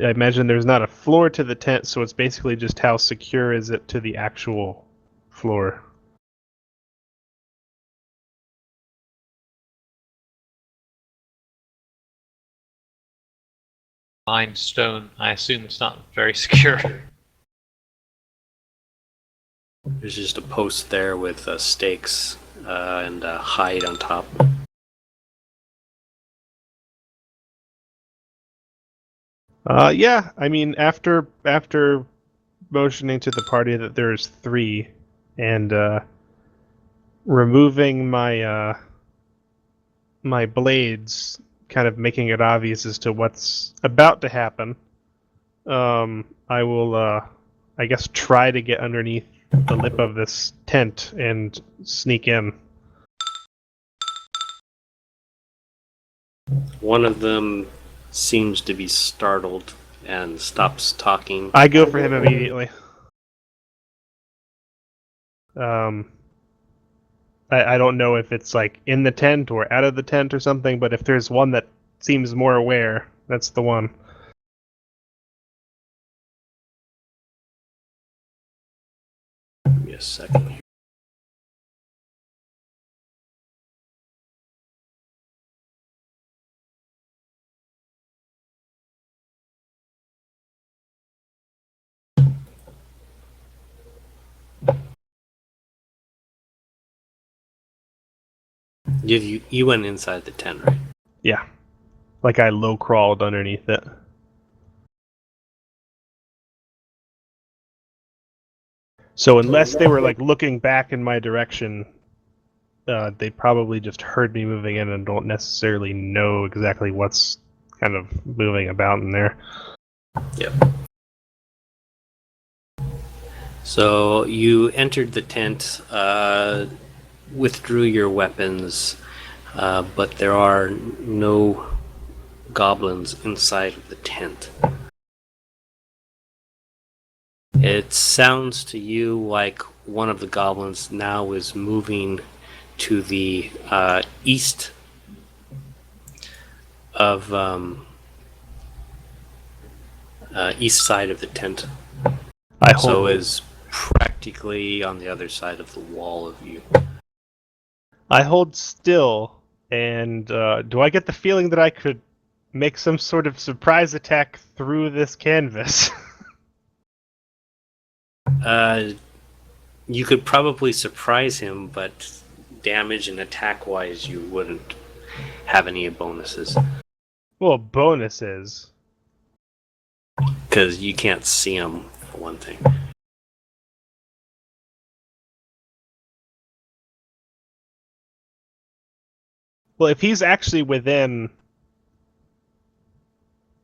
I imagine there's not a floor to the tent, so it's basically just how secure is it to the actual floor. Lined stone. I assume it's not very secure. There's just a post there with stakes and a hide on top. Yeah, I mean, after motioning to the party that there's 3, and removing my my blades, kind of making it obvious as to what's about to happen, I will, I guess, try to get underneath the lip of this tent and sneak in. One of them seems to be startled and stops talking. I go for him immediately. I don't know if it's like in the tent or out of the tent or something, but if there's one that seems more aware, that's the one. Give me a second. You went inside the tent, right? Yeah. Like I low crawled underneath it. So unless they were like looking back in my direction, they probably just heard me moving in and don't necessarily know exactly what's kind of moving about in there. Yep. So you entered the tent, withdrew your weapons, but there are no goblins inside of the tent. It sounds to you like one of the goblins now is moving to the east of east side of the tent. So is practically on the other side of the wall of you. I hold still, and do I get the feeling that I could make some sort of surprise attack through this canvas? You could probably surprise him, but damage and attack wise, you wouldn't have any bonuses. Well, bonuses. Because you can't see him, for one thing. Well, if he's actually within,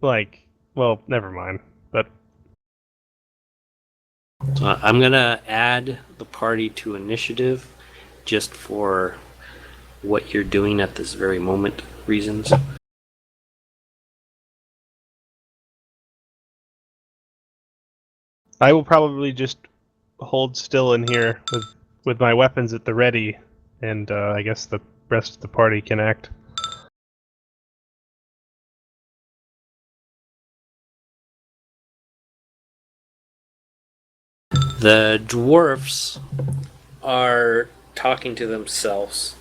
like, well, never mind. But So I'm gonna add the party to initiative, just for what you're doing at this very moment reasons. I will probably just hold still in here with my weapons at the ready, and I guess the rest of the party can act. The dwarfs are talking to themselves.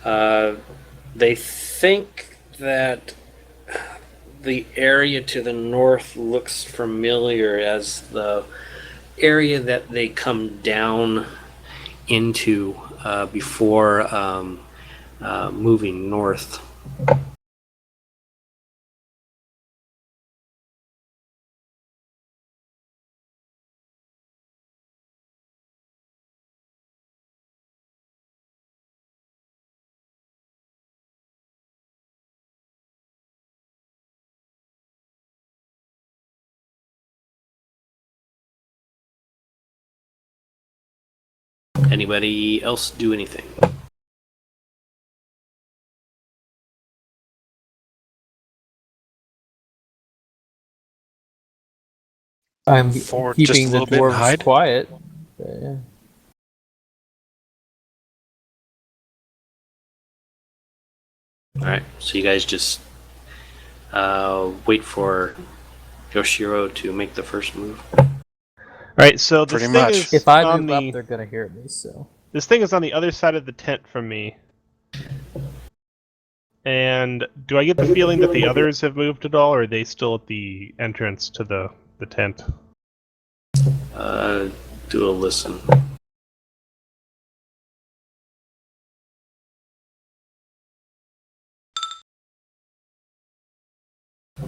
They think that the area to the north looks familiar as the area that they come down into before moving north. Anybody else do anything? I'm For keeping just a the little bit and dwarves hide. quiet. Yeah. Alright, so you guys just wait for Yoshiro to make the first move. All right, so this Pretty thing much. is If I on move the up, they're gonna hear me. So this thing is on the other side of the tent from me. And do I get the feeling that the others have moved at all, or are they still at the entrance to the tent? Do a listen.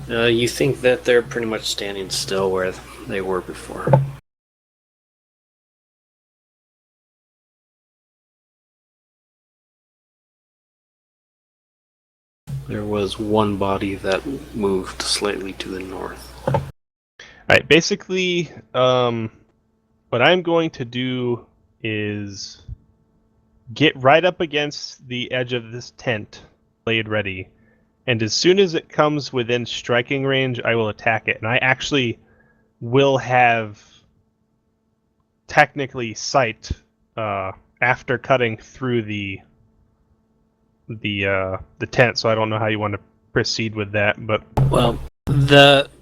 You think that they're pretty much standing still where they were before. There was one body that moved slightly to the north. All right, basically, what I'm going to do is get right up against the edge of this tent, blade ready, and as soon as it comes within striking range, I will attack it. And I actually will have technically sight after cutting through the tent. So I don't know how you want to proceed with that, but Well,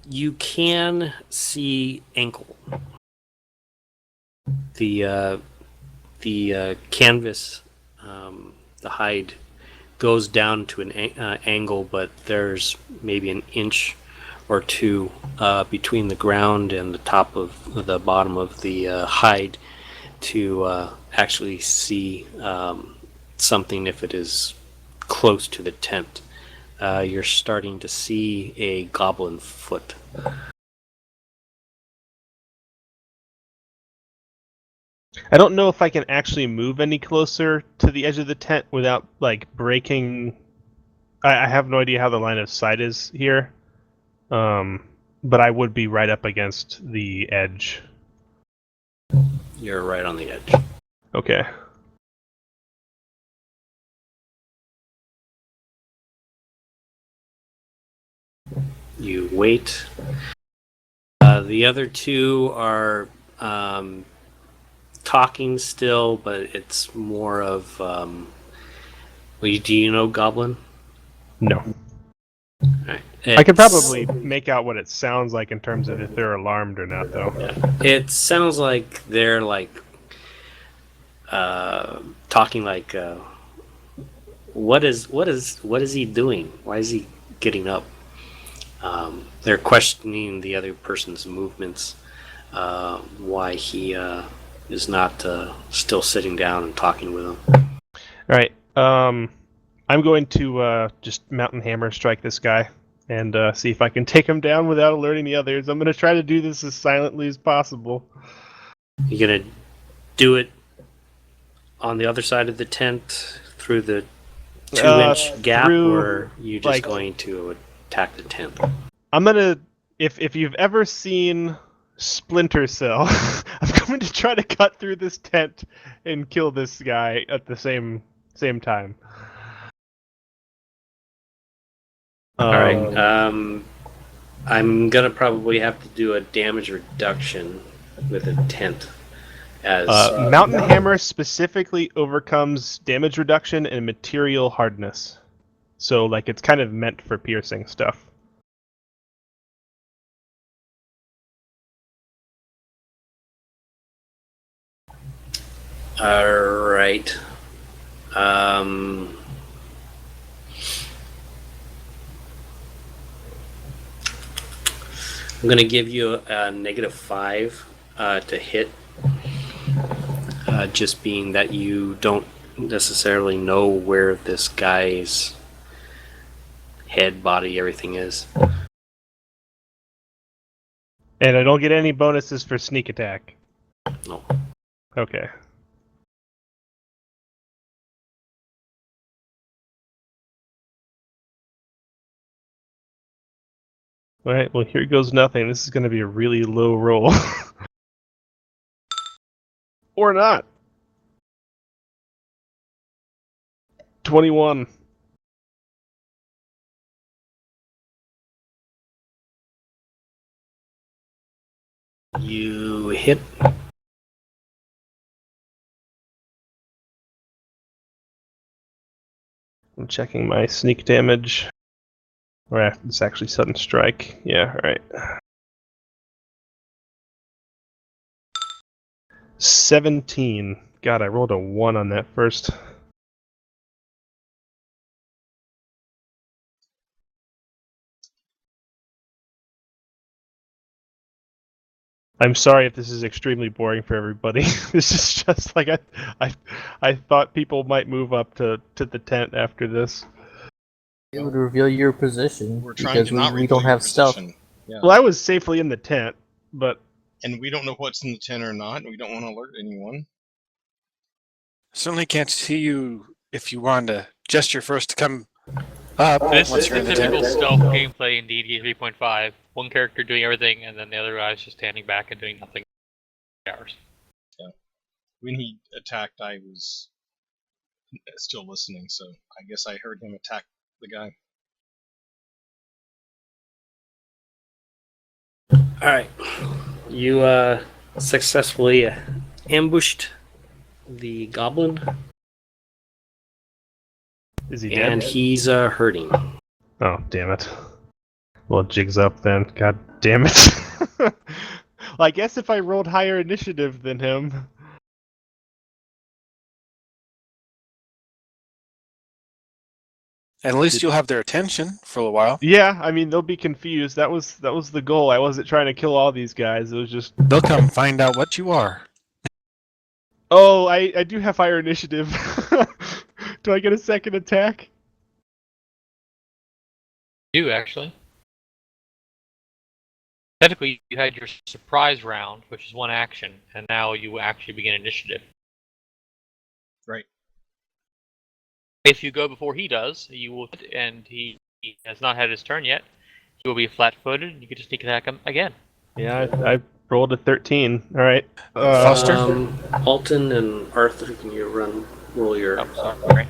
you can see ankle. The canvas, the hide goes down to an angle, but there's maybe an inch or two between the ground and the top of the bottom of the hide to actually see something if it is close to the tent. You're starting to see a goblin foot. I don't know if I can actually move any closer to the edge of the tent without like breaking. I have no idea how the line of sight is here, but I would be right up against the edge. You're right on the edge. Okay. You wait. The other two are talking still, but it's more of. Do you know Goblin? No. Right. I could probably make out what it sounds like in terms of if they're alarmed or not, though. Yeah. It sounds like they're like talking like, what is he doing? Why is he getting up? They're questioning the other person's movements, why he is not still sitting down and talking with them. All right. I'm going to just mountain hammer strike this guy and see if I can take him down without alerting the others. I'm going to try to do this as silently as possible. You're gonna do it on the other side of the tent through the 2-inch gap, through, or you just like- going to attack the tent? I'm gonna, if you've ever seen Splinter Cell, I'm going to try to cut through this tent and kill this guy at the same time. All right. I'm gonna probably have to do a damage reduction with a tent. As Mountain Hammer specifically overcomes damage reduction and material hardness. So, like, it's kind of meant for piercing stuff. all right. I'm gonna give you a -5 to hit. Just being that you don't necessarily know where this guy's head, body, everything is. And I don't get any bonuses for sneak attack. No. Okay. Alright, well, here goes nothing. This is going to be a really low roll. Or not. 21. You hit. I'm checking my sneak damage. Or it's actually sudden strike. Yeah, alright. 17. God, I rolled a 1 on that first. I'm sorry if this is extremely boring for everybody. This is just like I thought people might move up to the tent after this. It would reveal your position We're trying because to not we reveal don't your have stealth. position. Yeah. Well, I was safely in the tent, but And we don't know what's in the tent or not. We don't want to alert anyone. Certainly can't see you if you wanted to gesture first to come up This once is you're the in the typical tent. stealth gameplay in D&D 3.5. One character doing everything, and then the other guy's just standing back and doing nothing. Hours. When he attacked, I was still listening, so I guess I heard him attack the guy. All right, you successfully ambushed the goblin, is he and dead? he's hurting. Oh, damn it. Well, jig's up then. God damn it. Well, I guess if I rolled higher initiative than him. At least you'll have their attention for a while. Yeah, I mean they'll be confused. That was the goal. I wasn't trying to kill all these guys. It was just They'll come find out what you are. oh, I do have higher initiative. Do I get a second attack? You actually. Technically, you had your surprise round, which is one action, and now you actually begin initiative. Right. If you go before he does, you will, and he has not had his turn yet. He will be flat-footed, and you get to sneak attack him again. Yeah, I rolled a 13. All right. Foster? Alton and Arthur, can you roll your? Oh, sorry.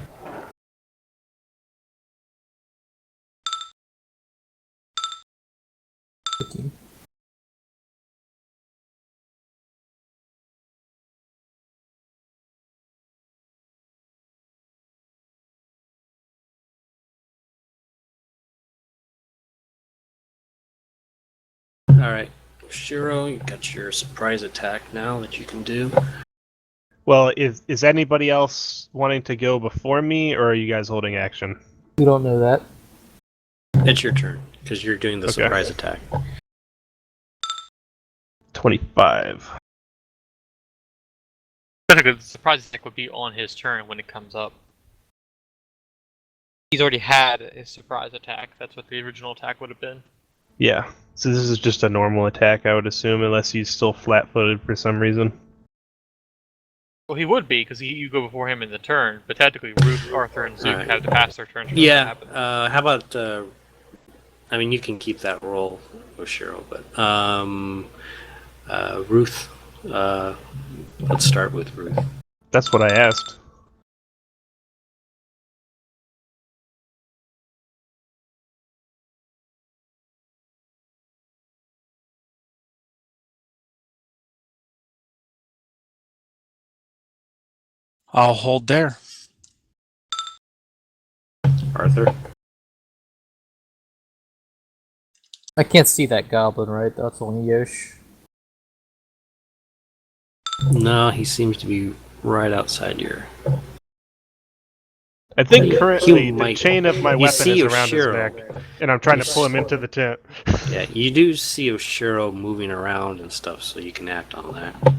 All right, Shiro, you got your surprise attack now that you can do. Well, is anybody else wanting to go before me, or are you guys holding action? We don't know that. It's your turn because you're doing the Okay. surprise attack. 25. Technically, the surprise attack would be on his turn when it comes up. He's already had his surprise attack. That's what the original attack would have been. Yeah. So this is just a normal attack, I would assume, unless he's still flat-footed for some reason. Well, he would be, because you go before him in the turn, but technically Ruth, Arthur, and Zook Alright. have to pass their turns for that to Yeah. happen. How about? I mean, you can keep that roll, Oshiro, but Ruth. Let's start with Ruth. That's what I asked. I'll hold there. Arthur. I can't see that goblin, right? That's only Yosh. No, he seems to be right outside your. I think He currently the might- chain of my you weapon see is around his Oshiro. neck, and I'm trying You to pull him into the tent. Yeah, you do see Oshiro moving around and stuff, so you can act on that.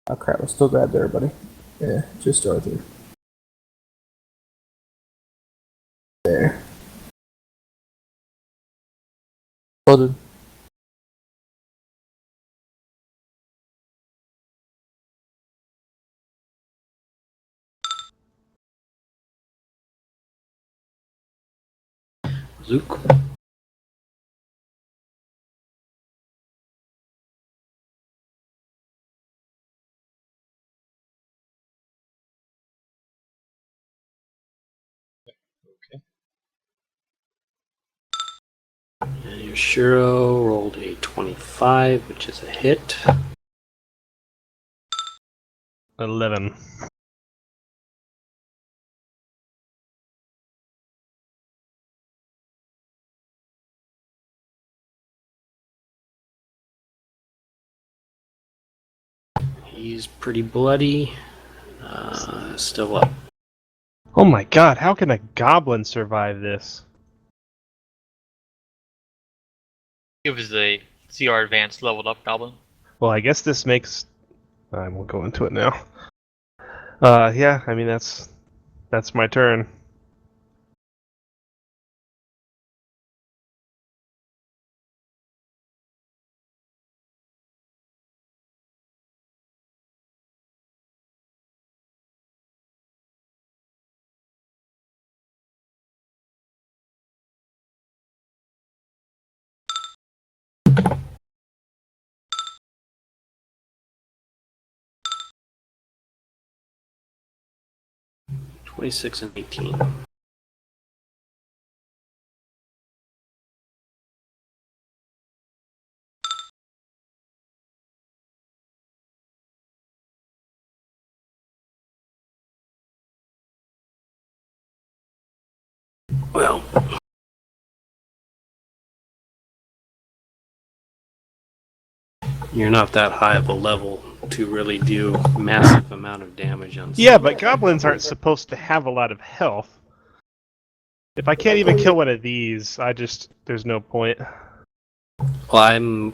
Oh crap, I still grabbed everybody. Yeah, just Arthur. There. Hold on. Zook. Okay. And Yoshiro rolled a 25, which is a hit. 11. He's pretty bloody. Still up. Oh my god, how can a goblin survive this? It was a CR advanced leveled up goblin. Well, I guess this makes. I won't go into it now. Yeah, I mean that's my turn. $26 and 18. Well, you're not that high of a level to really do massive amount of damage on. Yeah, but goblins aren't supposed to have a lot of health. If I can't even kill one of these, there's no point. Well,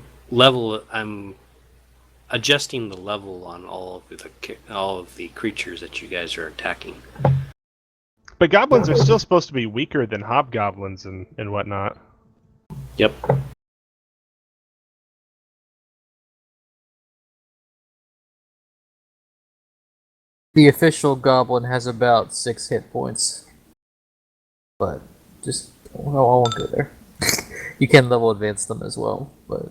I'm adjusting the level on all of the creatures that you guys are attacking. But goblins are still supposed to be weaker than hobgoblins and whatnot. Yep. The official goblin has about 6 hit points. But just I won't go there. You can level advance them as well, but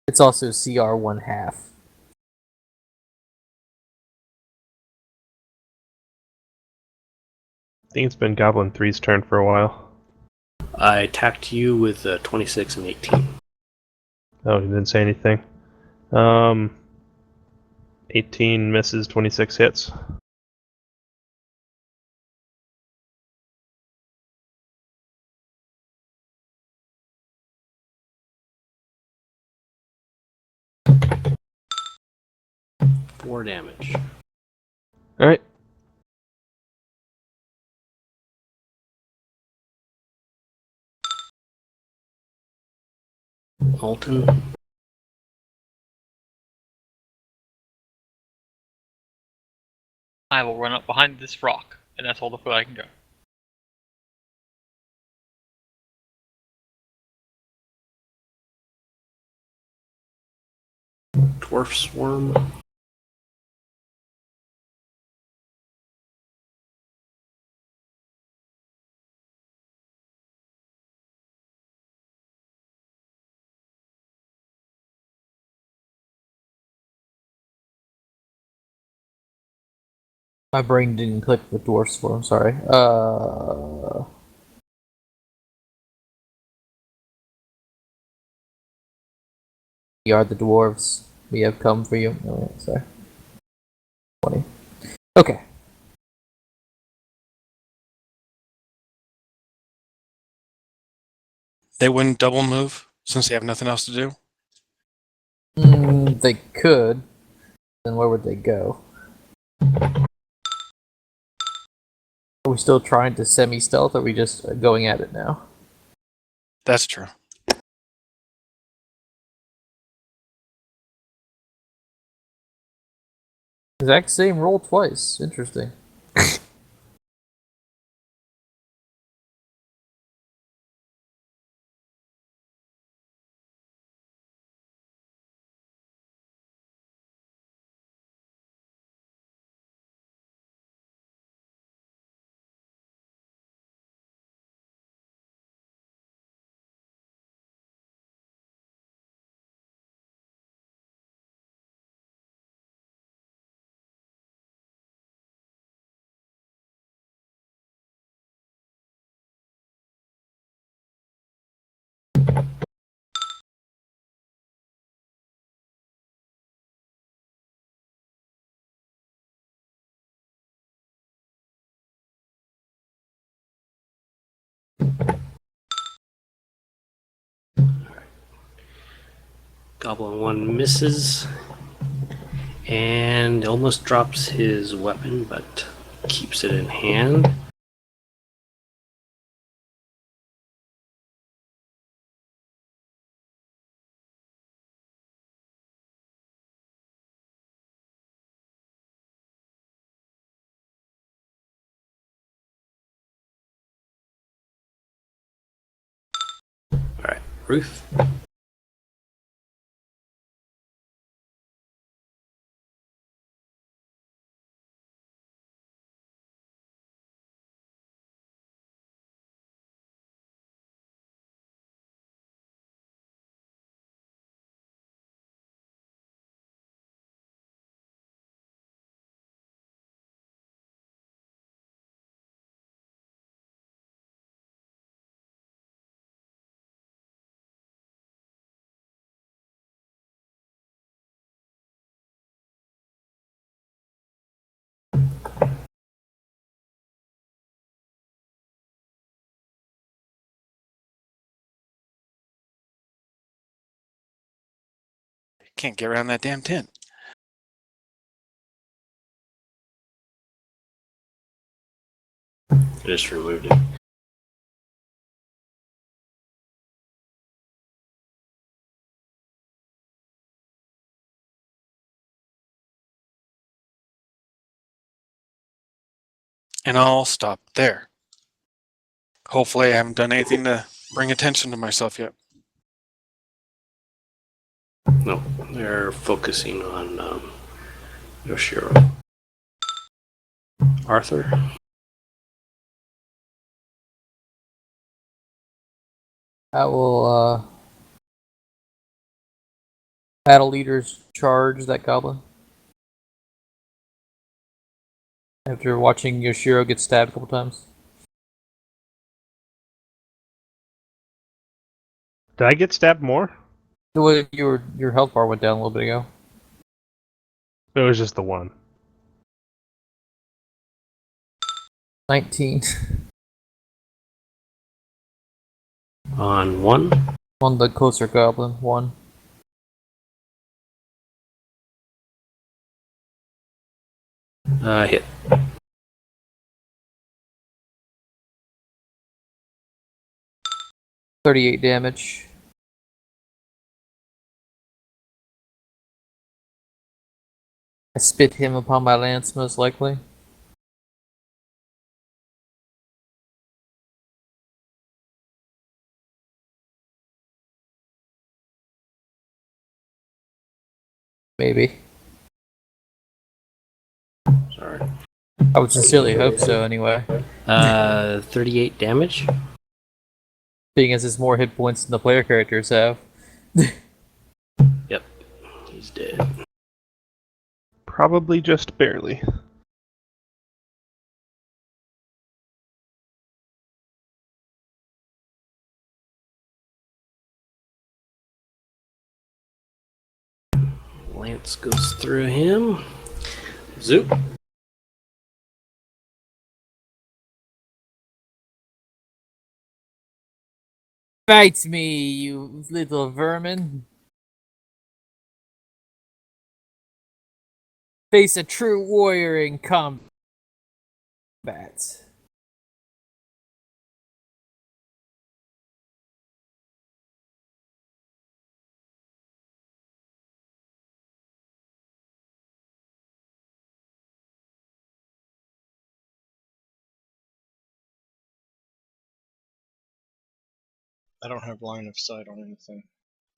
it's also CR 1/2. I think it's been Goblin 3's turn for a while. I attacked you with 26 and 18. Oh, he didn't say anything. 18 misses, 26 hits. Four damage. Alright. Alton. I will run up behind this rock, and that's all the foot I can go. Dwarf Swarm. My brain didn't click with dwarf swarm. Sorry. We are the dwarves. We have come for you. Oh, sorry. 20. Okay. They wouldn't double move since they have nothing else to do. They could. Then where would they go? Are we still trying to semi-stealth, or are we just going at it now? That's true. Exact same roll twice. Interesting. Goblin 1 misses and almost drops his weapon, but keeps it in hand. Alright, Ruth. Can't get around that damn tent. I just removed it. And I'll stop there. Hopefully I haven't done anything to bring attention to myself yet. No, they're focusing on Yoshiro. Arthur. I will battle leaders charge that goblin. After watching Yoshiro get stabbed a couple times. Did I get stabbed more? Well, your health bar went down a little bit ago. It was just the one. 19 On 1. on the closer goblin. 1. Hit. 38 damage. I spit him upon my lance, most likely. Maybe. Sorry. I would sincerely hope so, anyway. 38 damage. Being as there's more hit points than the player characters have. Yep. He's dead. Probably just barely. Lance goes through him. Zoop. Fight me, you little vermin. Face a true warrior in combat. I don't have line of sight on anything,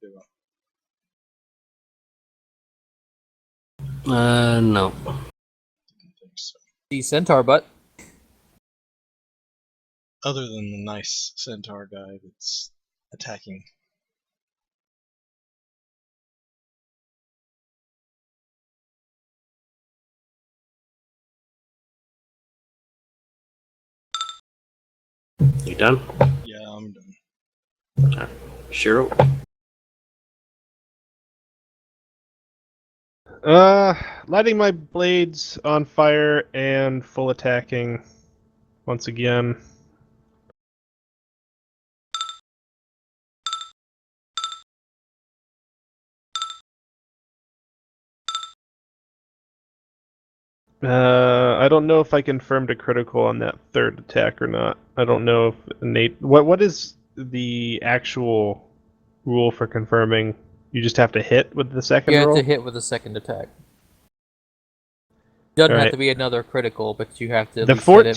do I? No. Didn't think so. The centaur butt. Other than the nice centaur guy that's attacking. You done? Yeah, I'm done. Shiro. Lighting my blades on fire and full attacking once again. I don't know if I confirmed a critical on that third attack or not. I don't know if Nate. What is the actual rule for confirming? You just have to hit with the second You have roll. to hit with a second attack. Doesn't have Alright. to be another critical, but you have to at The least hit him.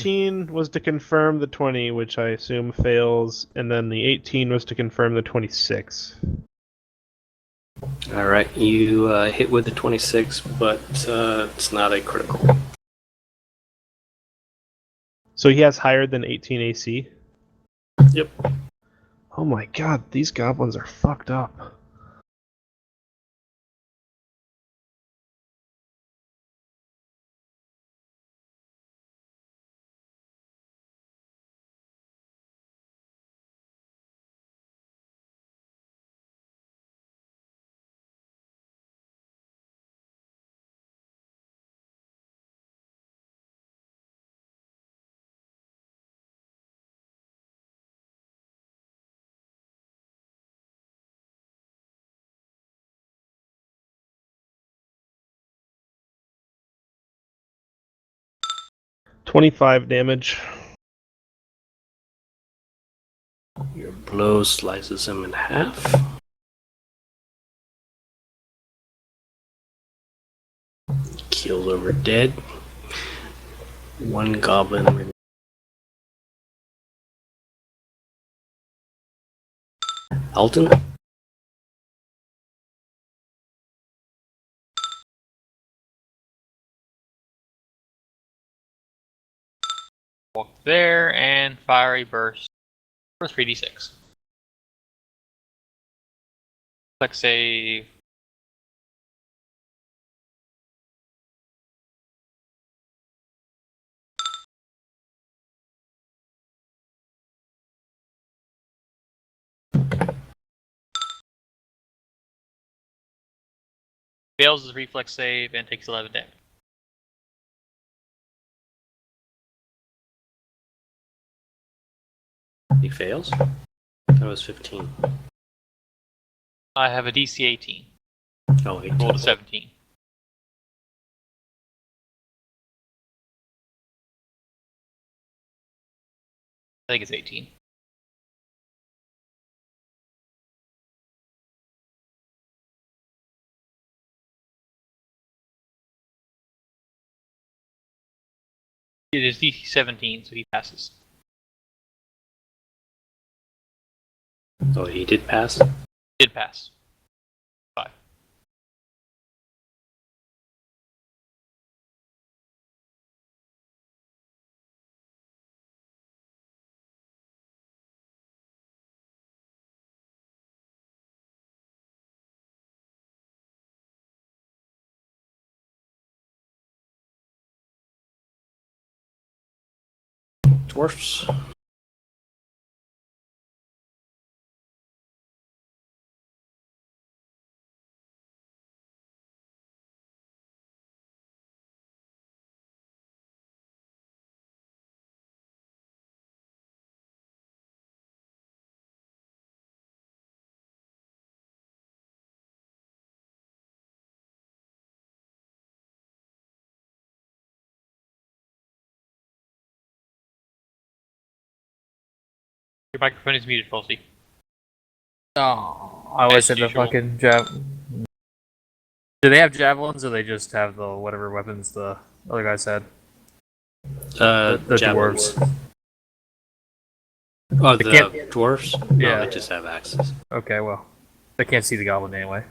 14 was to confirm the 20, which I assume fails, and then the 18 was to confirm the 26. All right, you hit with the 26, but it's not a critical. So he has higher than 18 AC. Yep. Oh my god, these goblins are fucked up. $25 damage. Your blow slices him in half. Keeled over dead. One goblin remains. Alton? Walk there and fiery burst for 3d6. Like save. Fails his reflex save and takes 11 damage. He fails? That was 15. I have a DC 18. Oh, 18. Rolled a 17. I think it's 18. It is DC 17, so he passes. Oh, he did pass? Did pass. 5. Dwarfs. Your microphone is muted, Falsey. Oh, I always As said the usual. fucking Do they have javelins, or they just have the whatever weapons the other guys had? The javelins. dwarves. Oh, They the can't- dwarfs? No, Yeah. they just have axes. Okay, well, they can't see the goblin anyway.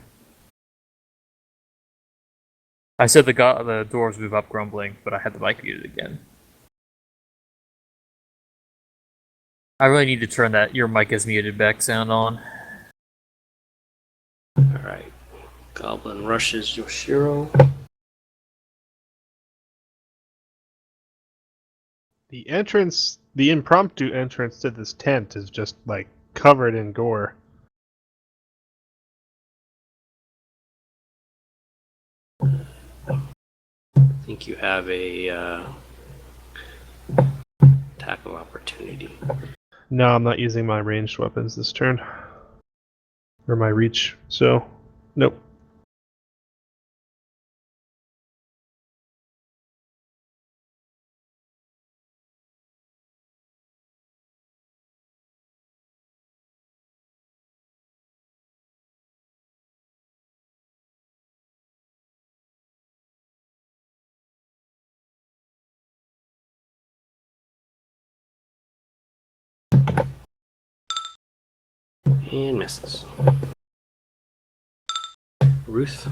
I said the dwarves move up grumbling, but I had the mic muted again. I really need to turn that your mic is muted back sound on. Alright. Goblin rushes Yoshiro. The entrance, the impromptu entrance to this tent is just like covered in gore. I think you have a attack of opportunity. No, I'm not using my ranged weapons this turn. Or my reach, so nope. And misses. Ruth.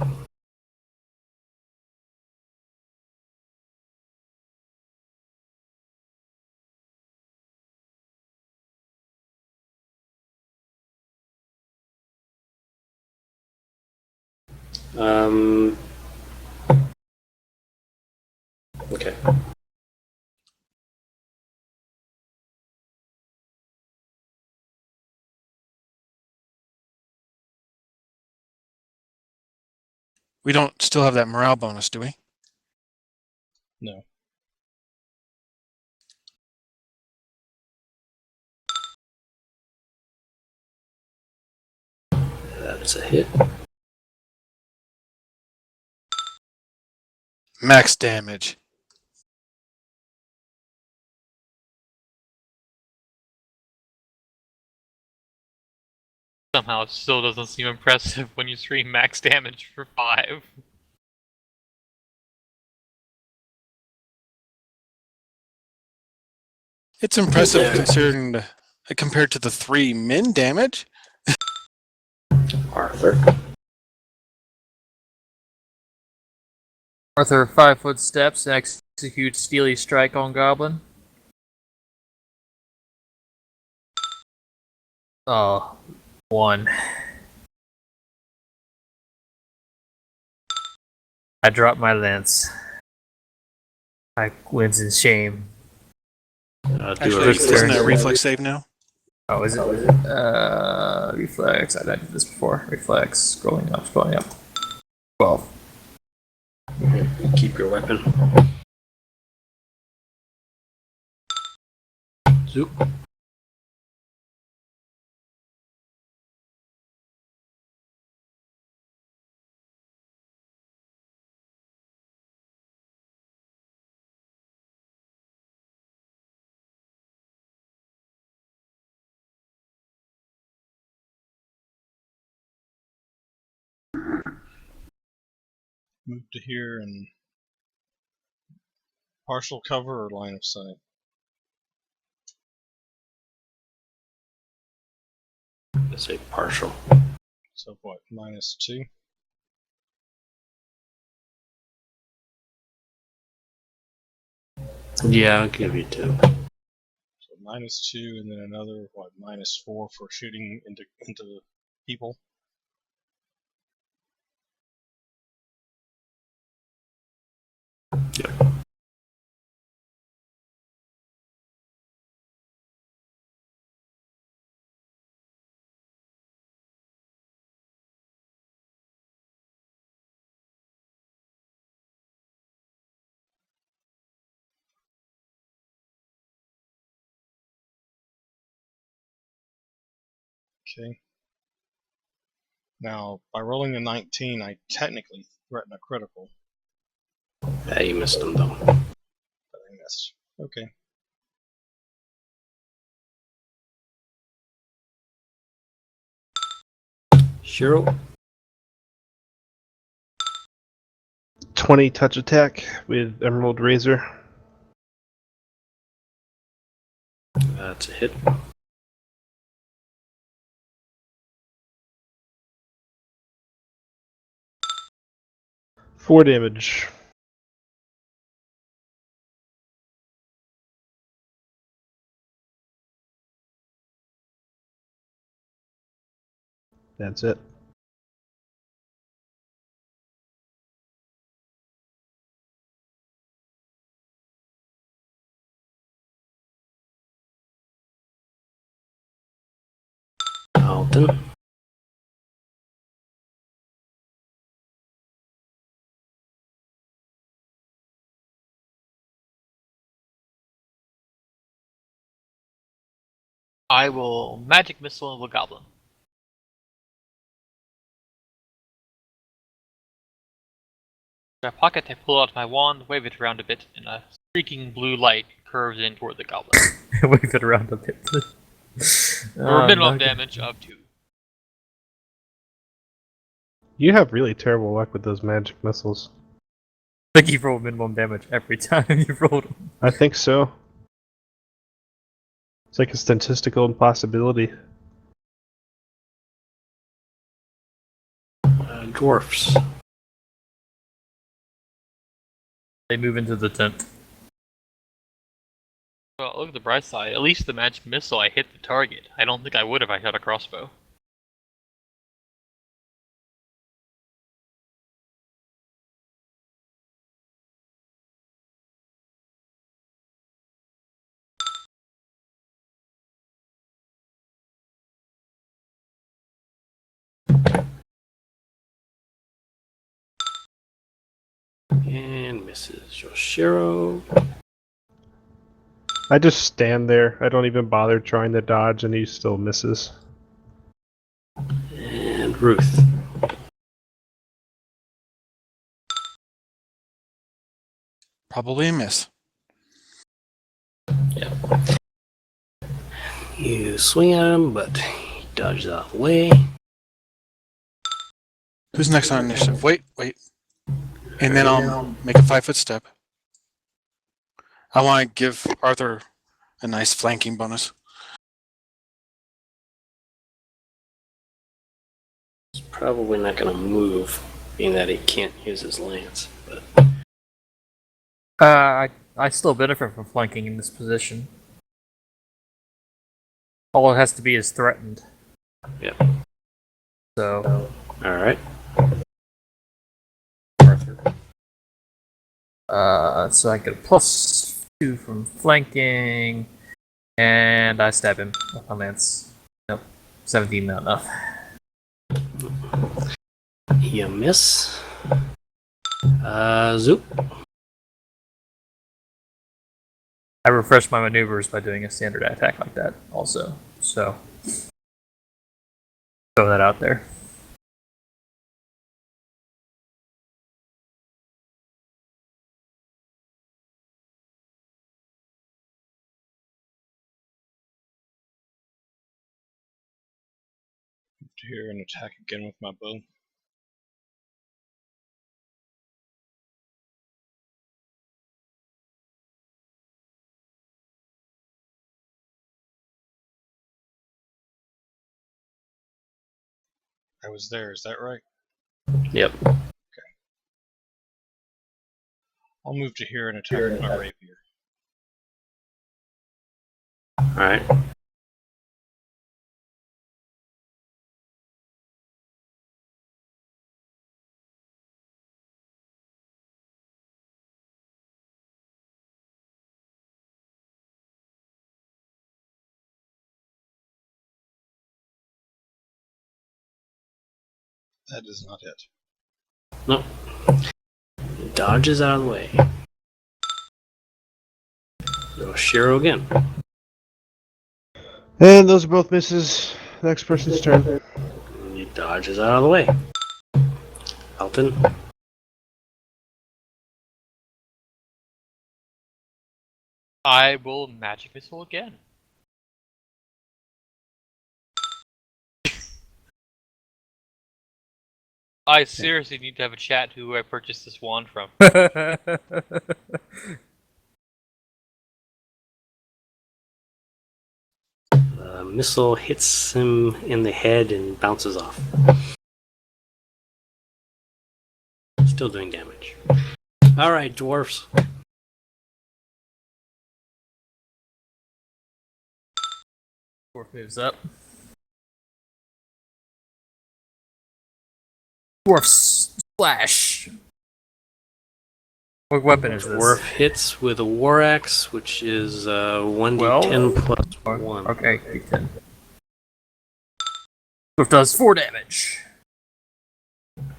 Okay. We don't still have that morale bonus, do we? No. That's a hit. Max damage. Somehow it still doesn't seem impressive when you stream max damage for 5. It's impressive considering compared to the 3 min damage. Arthur. Arthur 5-foot steps and executes Steely Strike on Goblin. Oh, 1. I drop my lance. I wins in shame. Do Actually, a isn't that a turn. reflex save now? Oh, is it? Reflex. I did this before. Reflex. Scrolling up. 12. Keep your weapon. Zoop. Move to here and partial cover or line of sight. Let's say partial. So what? -2. Yeah, I'll give you 2. So -2, and then another what? -4 for shooting into people. Yeah. Okay. Now, by rolling a 19, I technically threaten a critical, Yeah, you missed them though. but I missed. Okay. Shiro. 20 touch attack with Emerald Razor. That's a hit. 4 damage. That's it. Alton. I will magic missile the goblin. In my pocket, I pull out my wand, wave it around a bit, and a streaking blue light curves in toward the goblin. Wave it around a bit. For a minimum damage of 2. You have really terrible luck with those magic missiles. I think you've rolled minimum damage every time you've rolled them. I think so. It's like a statistical impossibility. dwarfs. They move into the tent. Well, look at the bright side. At least the magic missile, I hit the target. I don't think I would if I shot a crossbow. And misses Yoshiro. I just stand there. I don't even bother trying to dodge, and he still misses. And Ruth. Probably a miss. You swing at him, but he dodges out of the way. Who's next on initiative? Wait. And then I'll make a 5-foot step. I want to give Arthur a nice flanking bonus. He's probably not going to move, being that he can't use his lance. But I still benefit from flanking in this position. All it has to be is threatened. Yep. So, all right. so I get a +2 from flanking, and I stab him with my lance. Nope, 17, not enough. You miss. Zoop. I refresh my maneuvers by doing a standard attack like that, also. So, throw that out there. Here and attack again with my bow. I was there, is that right? Yep. I'll move to here and attack with my rapier. All right. That does not hit. Nope. He dodges out of the way. Yoshiro again. And those are both misses. Next person's turn. He dodges out of the way. Elton. I will magic missile again. I seriously need to have a chat to who I purchased this wand from. The missile hits him in the head and bounces off. Still doing damage. All right, dwarfs. Dwarf moves up. Dwarf splash. What weapon is this? Dwarf hits with a war axe, which is 1d10 plus 1. Okay, d10. Dwarf does 4 damage.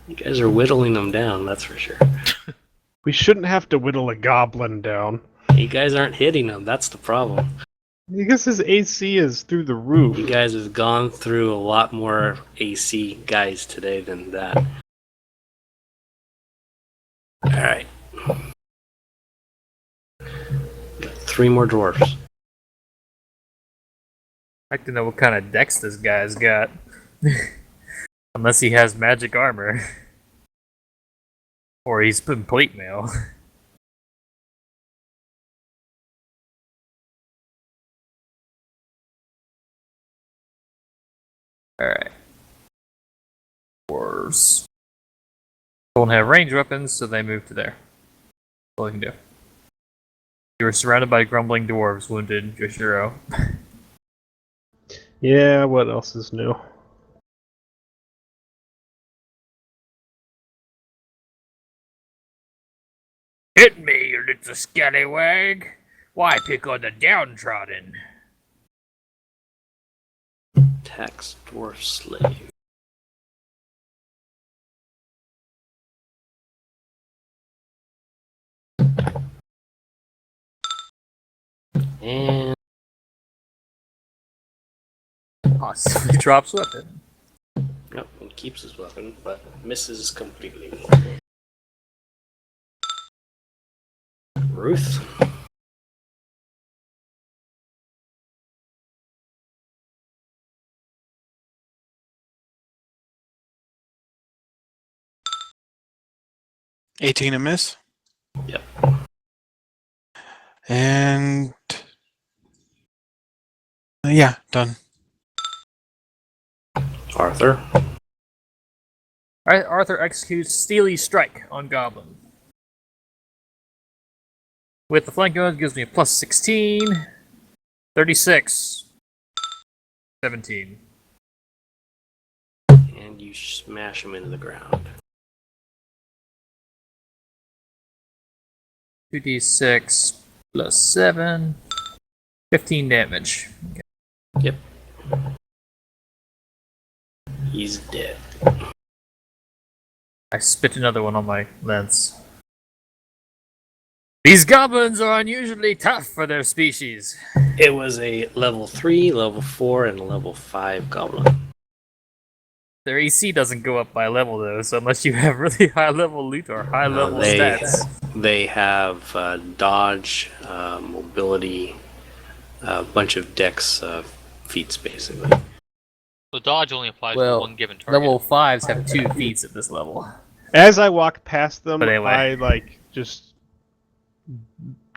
You guys are whittling them down, that's for sure. We shouldn't have to whittle a goblin down. You guys aren't hitting them, that's the problem. I guess his AC is through the roof. You guys have gone through a lot more AC guys today than that. Alright. Got 3 more dwarfs. I'd like to know what kind of dex this guy's got. Unless he has magic armor. Or he's been plate mail. Alright. Dwarves. Don't have ranged weapons, so they move to there. That's all they can do. You were surrounded by grumbling dwarves, wounded Yoshiro. Yeah, what else is new? Hit me, you little scallywag! Why pick on the downtrodden? Tax dwarf slave. And Possibly drops weapon. nope, he keeps his weapon, but misses completely. Ruth. $18 a miss. Yep. And yeah, done. Arthur. Alright, Arthur executes Steely Strike on Goblin. With the flank gun, gives me a plus 16, 36, 17. And you smash him into the ground. 2d6 plus 7, 15 damage. Okay. Yep. He's dead. I spit another one on my lens. These goblins are unusually tough for their species. It was a level 3, level 4, and level 5 goblin. Their AC doesn't go up by level though, so unless you have really high level loot or high level stats. They have dodge, mobility, a bunch of dex feats basically. The dodge only applies Well, to one given target. Level 5s have 2 feats at this level. As I walk past them, But anyway. I just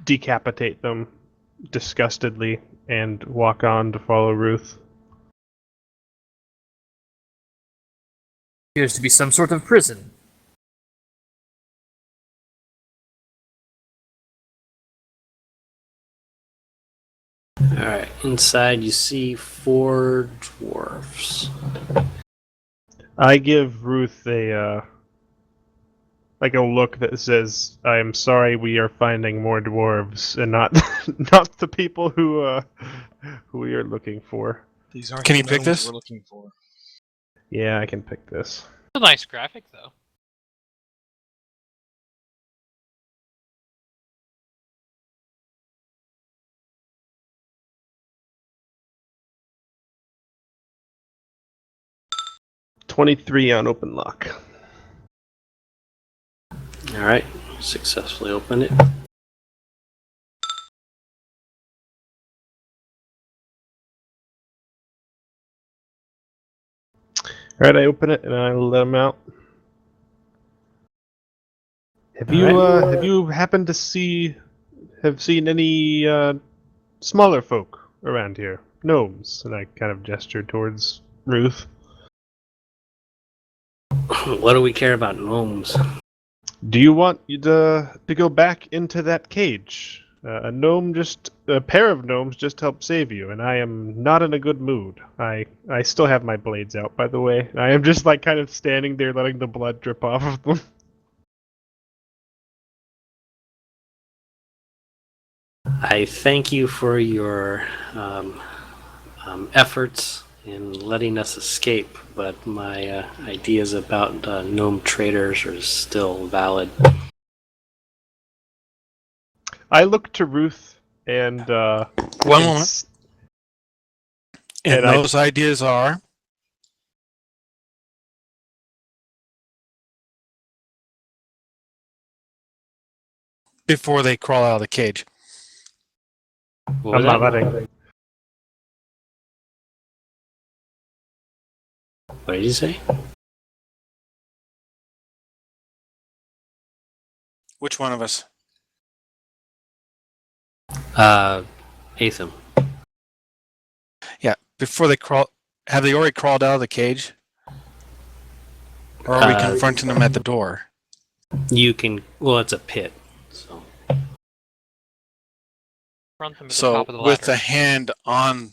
decapitate them disgustedly and walk on to follow Ruth. Appears to be some sort of prison. Alright, inside you see 4 dwarfs. I give Ruth a look that says, "I am sorry, we are finding more dwarves, and not not the people who we are looking for." These aren't Can the you pick gnomes this? we're looking for. Yeah, I can pick this. It's a nice graphic, though. $23 on open lock. Alright, successfully open it. All right, I open it and I let them out. Have you happened to seen any smaller folk around here? Gnomes, and I kind of gesture towards Ruth. What do we care about gnomes? Do you want to go back into that cage? A pair of gnomes just helped save you, and I am not in a good mood. I still have my blades out, by the way. I am just kind of standing there, letting the blood drip off of them. I thank you for your efforts in letting us escape, but my ideas about gnome traders are still valid. I look to Ruth and One moment. And and I- those ideas are before they crawl out of the cage. What I'm was not that? letting. What did you say? Which one of us? Atham. Yeah, before they crawl. Have they already crawled out of the cage? Or are we confronting them at the door? You can. Well, it's a pit, so Front them at the So top of the with ladder. the hand on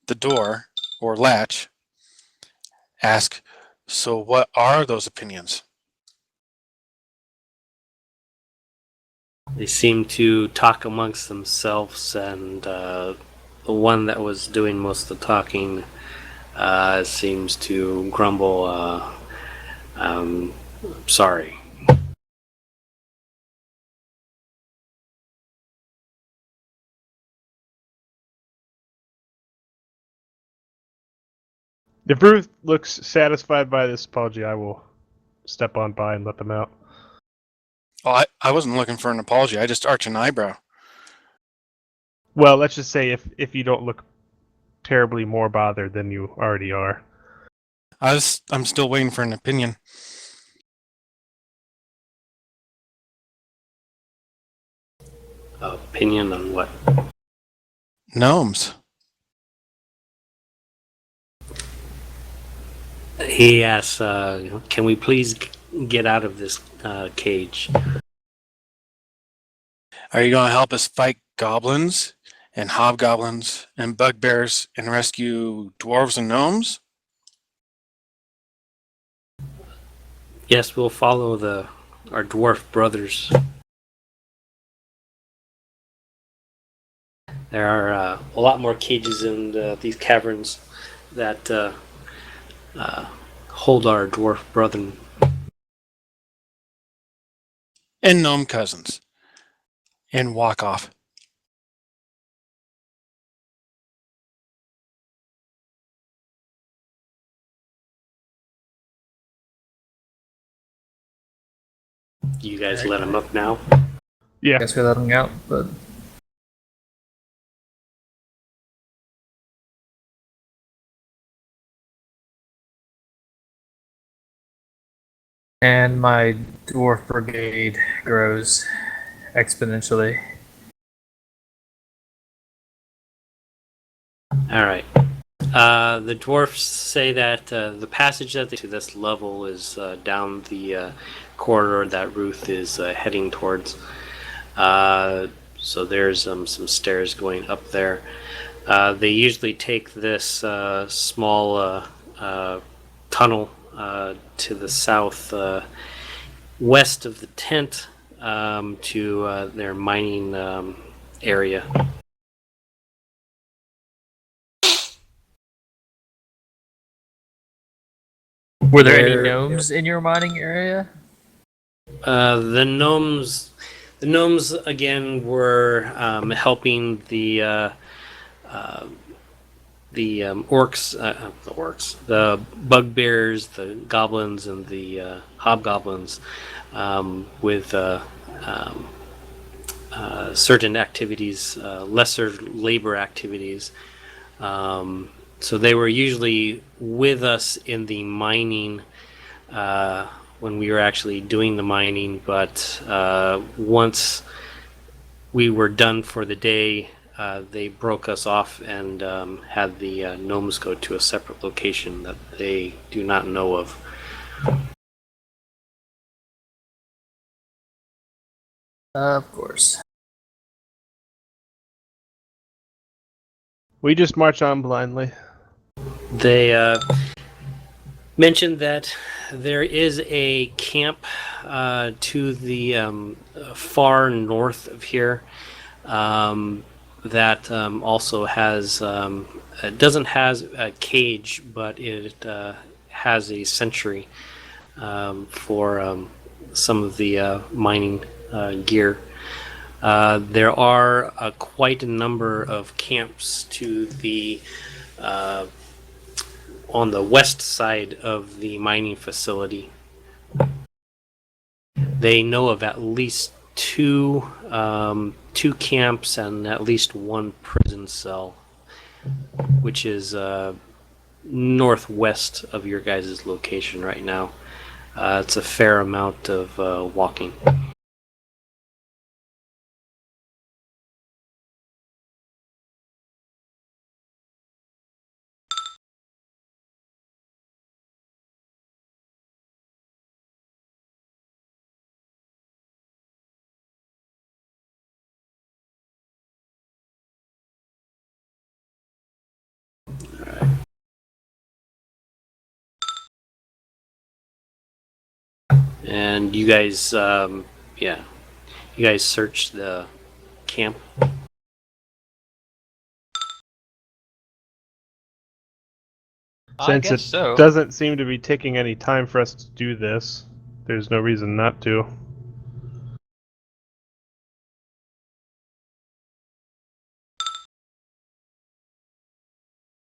the door or latch, ask, so what are those opinions? they seem to talk amongst themselves, and the one that was doing most of the talking seems to grumble. Sorry. If Ruth looks satisfied by this apology, I will step on by and let them out. Well, I wasn't looking for an apology. I just arched an eyebrow. Well, let's just say if you don't look terribly more bothered than you already are. I'm still waiting for an opinion. Opinion on what? Gnomes. He asks, "Can we please get out of this cage?" Are you going to help us fight goblins and hobgoblins and bugbears and rescue dwarves and gnomes? Yes, we'll follow our dwarf brothers. There are a lot more cages in these caverns that hold our dwarf brethren. And gnome cousins. And walk off. You guys let him up now? Yeah. Guess we let him out, but and my dwarf brigade grows exponentially. All right. The dwarfs say that the passage that to this level is down the corridor that Ruth is heading towards. So there's some stairs going up there. They usually take this small tunnel to the south west of the tent to their mining area. Were there any There- gnomes in your mining area? The gnomes again were helping the orcs, the bugbears, the goblins, and the hobgoblins with certain activities, lesser labor activities. So they were usually with us in the mining when we were actually doing the mining, but once we were done for the day, they broke us off and had the gnomes go to a separate location that they do not know of. Of course. We just march on blindly. They mentioned that there is a camp to the far north of here that also has it doesn't has a cage, but it has a sentry for some of the mining gear. There are quite a number of camps to the on the west side of the mining facility. They know of at least two camps and at least one prison cell, which is northwest of your guys' location right now. It's a fair amount of walking. And you guys, you guys search the camp. I Since guess it so. doesn't seem to be taking any time for us to do this, there's no reason not to.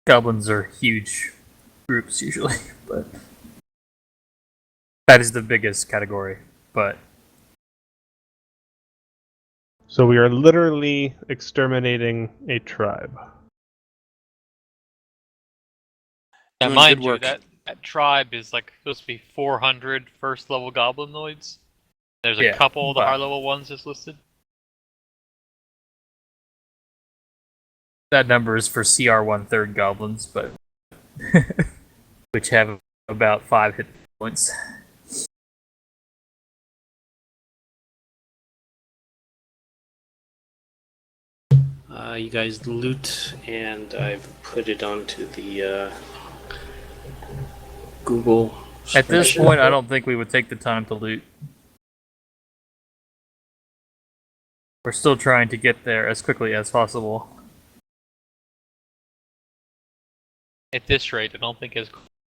Goblins are huge groups usually, but that is the biggest category. But So we are literally exterminating a tribe. Now, Doing mind good you, work. that tribe is like supposed to be 400 first level goblinoids. There's a Yeah, couple of the but- higher level ones that's listed. that number is for CR 1/3 goblins, but which have about 5 hit points. You guys loot, and I've put it onto the Google. At this spreadsheet. point, I don't think we would take the time to loot. We're still trying to get there as quickly as possible. At this rate, I don't think as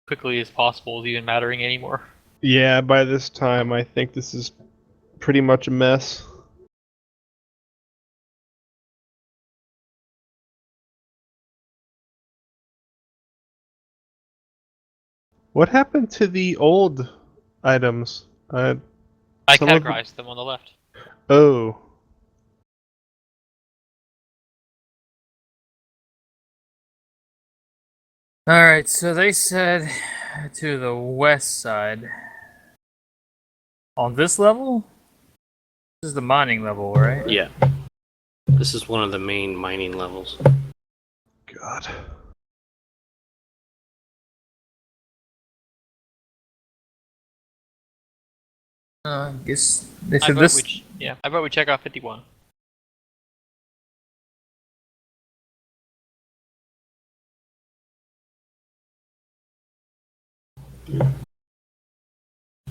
quickly as possible is even mattering anymore. Yeah, by this time, I think this is pretty much a mess. What happened to the old items? I Some of them- categorized them on the left. Oh. Alright, so they said to the west side. On this level? This is the mining level, right? Yeah. This is one of the main mining levels. God. I guess they I said vote this. I vote we check out 51.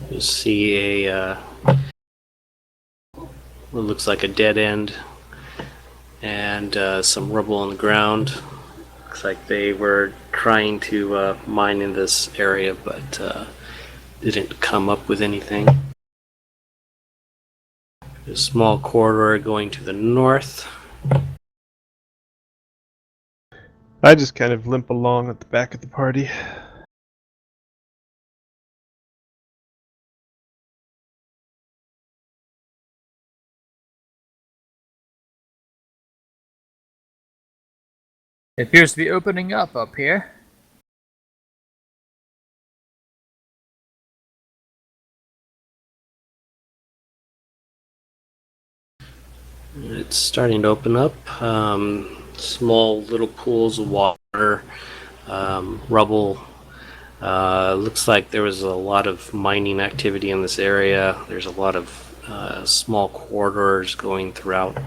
You see a what looks like a dead end, and some rubble on the ground. Looks like they were trying to mine in this area, but didn't come up with anything. A small corridor going to the north. I just kind of limp along at the back of the party. It appears to be opening up here. It's starting to open up. Small little pools of water, rubble. Looks like there was a lot of mining activity in this area. There's a lot of small corridors going throughout.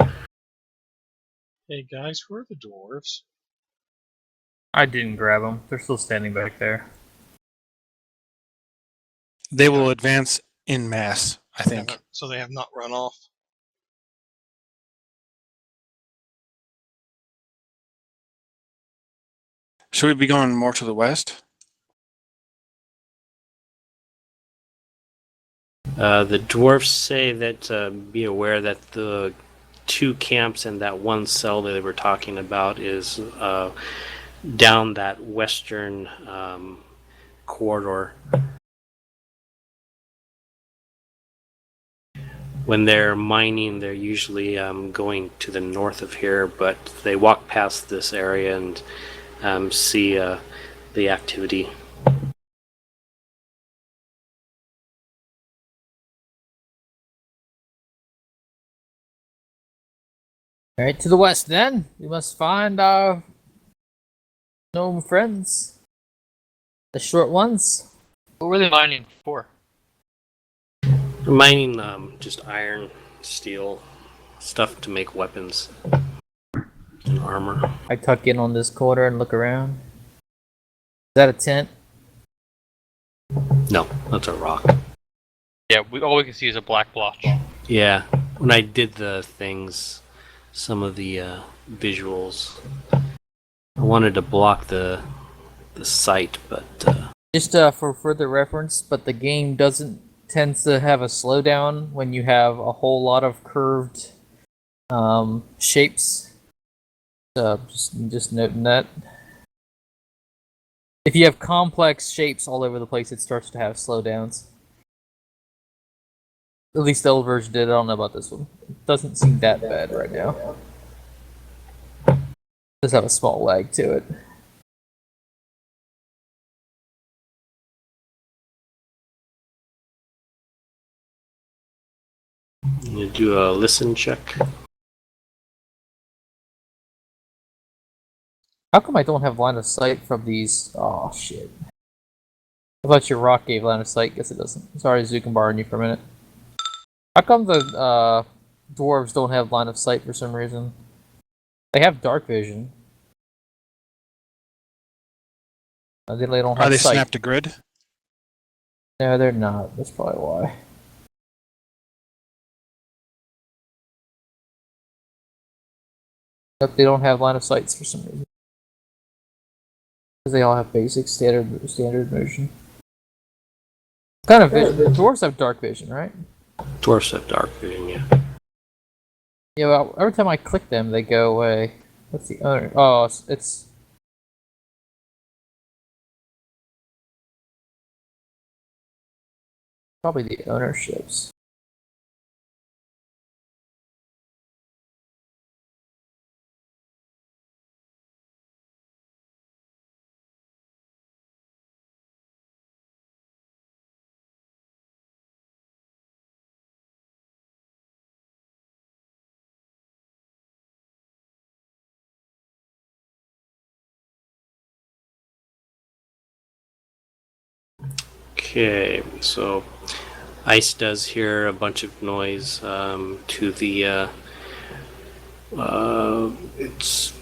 Hey guys, who are the dwarves? I didn't grab them. They're still standing back there. They will advance in mass, I think. So they have not run off. Should we be going more to the west? The dwarfs say that be aware that the two camps and that one cell that they were talking about is down that western corridor. When they're mining, they're usually going to the north of here, but they walk past this area and see the activity. Alright, to the west then. We must find our gnome friends. The short ones. What were they mining for? They're mining just iron, steel, stuff to make weapons and armor. I tuck in on this corner and look around. Is that a tent? No, that's a rock. Yeah, all we can see is a black blotch. Yeah, when I did the things, some of the visuals, I wanted to block the sight, but Just for further reference, but the game doesn't tends to have a slowdown when you have a whole lot of curved shapes. So just noting that. If you have complex shapes all over the place, it starts to have slowdowns. At least the old version did. I don't know about this one. It doesn't seem that bad right now. It does have a small lag to it. you do a listen check. How come I don't have line of sight from these? Oh shit. I thought your rock gave line of sight. Guess it doesn't. Sorry, Zukin borrowing you for a minute. How come the dwarves don't have line of sight for some reason? They have dark vision. They don't have Are they sight. snapped to grid? No, they're not. That's probably why. Yep, they don't have line of sights for some reason. Because they all have basic standard motion. Kind of vision. Dwarves have dark vision, right? Dwarfs have dark vision, yeah. Yeah, well, every time I click them, they go away. What's the owner? Oh, it's probably the ownerships. Okay, so ice does hear a bunch of noise to the. It's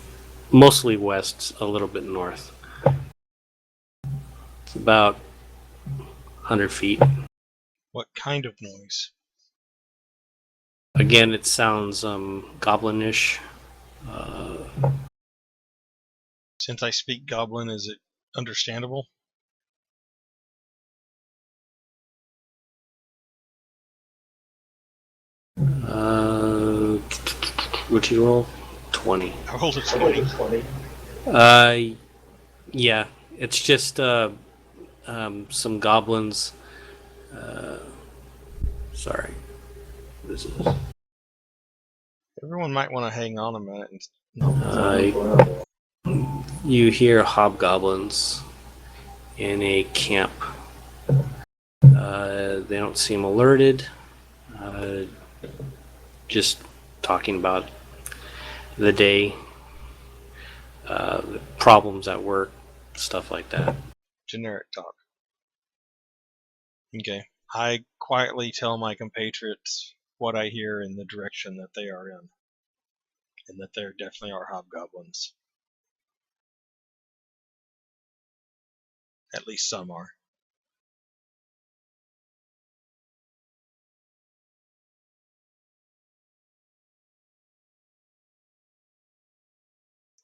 mostly west, a little bit north. It's about 100 feet. What kind of noise? Again, it sounds goblinish. Since I speak Goblin, is it understandable? What'd you roll? 20. I rolled a 20. Yeah, it's just some goblins. Sorry, this is. Everyone might want to hang on a minute. You hear hobgoblins in a camp. They don't seem alerted. Just talking about the day, problems at work, stuff like that. Generic talk. Okay. I quietly tell my compatriots what I hear in the direction that they are in, and that there definitely are hobgoblins. At least some are.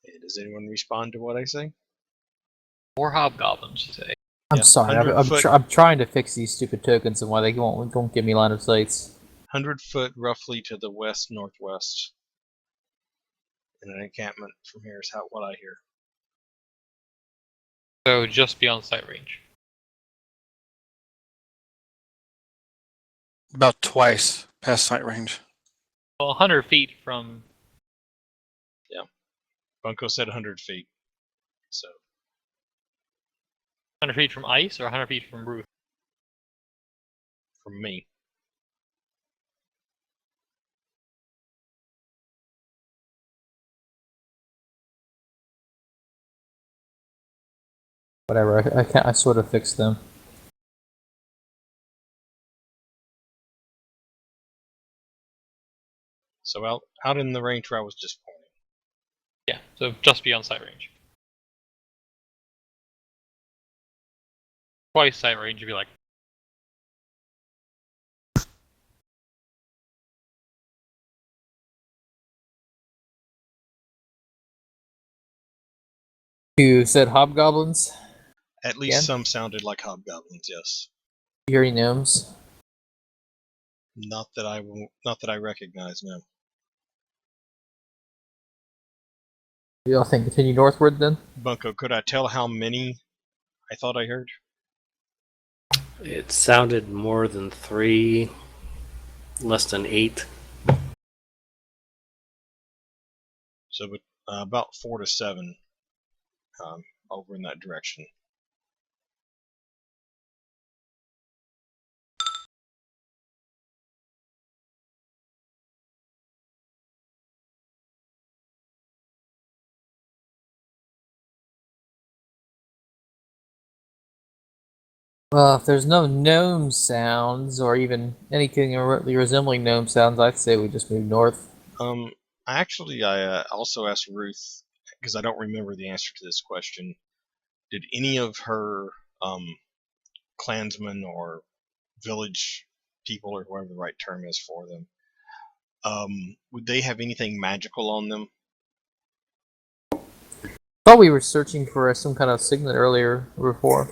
Hey, does anyone respond to what I say? More hobgoblins, you say. I'm Yeah, sorry. 100 I'm trying to fix these stupid tokens and why they won't give me line of sights. 100 foot roughly to the west northwest. In an encampment from here is what I hear. So just beyond sight range. About twice past sight range. Well, 100 feet from. Bunko said 100 feet. So 100 feet from ice or 100 feet from roof? from me. Whatever. I can't. I sort of fixed them. So out in the range where I was just pointing. Yeah, so just beyond sight range. Twice sight range would be like You said hobgoblins? At least Yeah. some sounded like hobgoblins. Yes. You hear any gnomes? Not that I recognize. No. Y'all think continue northward then? Bunko, could I tell how many I thought I heard? It sounded more than 3, less than 8. So, about 4 to 7 over in that direction. Well, if there's no gnome sounds, or even anything remotely resembling gnome sounds, I'd say we just move north. I also asked Ruth, because I don't remember the answer to this question. Did any of her clansmen or village people, or whatever the right term is for them, would they have anything magical on them? Thought we were searching for some kind of signet earlier before.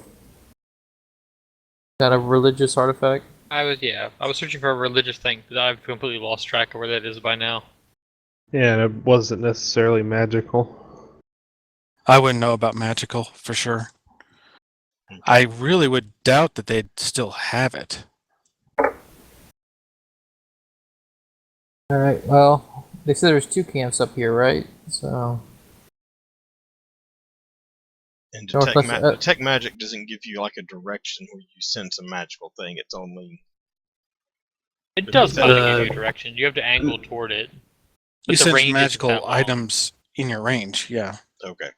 Kind of religious artifact. I was searching for a religious thing, but I've completely lost track of where that is by now. Yeah, and it wasn't necessarily magical. I wouldn't know about magical for sure. I really would doubt that they'd still have it. Alright, well, they said there's 2 camps up here, right? So, And Northwest- detect magic doesn't give you like a direction where you sense a magical thing. It's only It does kind of Uh, give you a direction. You have to angle toward it. You But the sense range isn't that magical long. items in your range, yeah. okay.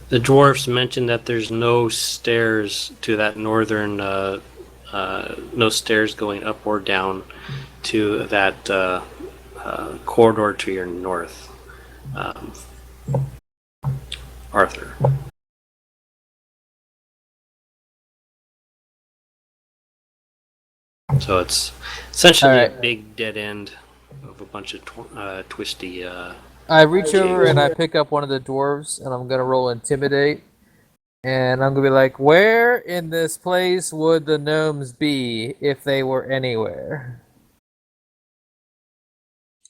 The dwarves mentioned that there's no stairs to that northern, no stairs going up or down to that corridor to your north. Arthur. So it's essentially a Alright. big dead end of a bunch of twisty. I reach over and I pick up one of the dwarves, and I'm gonna roll intimidate. And I'm gonna be like, where in this place would the gnomes be if they were anywhere?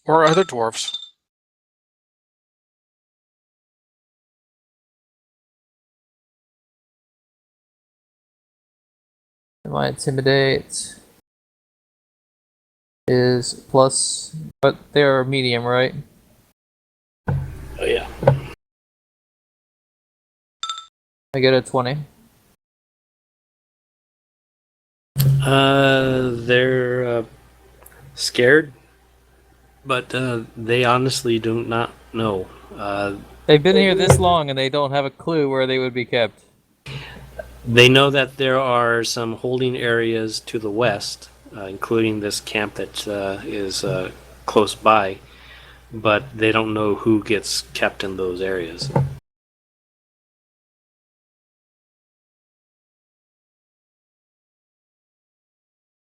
Or other dwarves. And my intimidate is plus, but they're medium, right? Oh yeah. I get a 20. They're scared, but they honestly do not know. They've been here this long and they don't have a clue where they would be kept. They know that there are some holding areas to the west, including this camp that is close by, but they don't know who gets kept in those areas.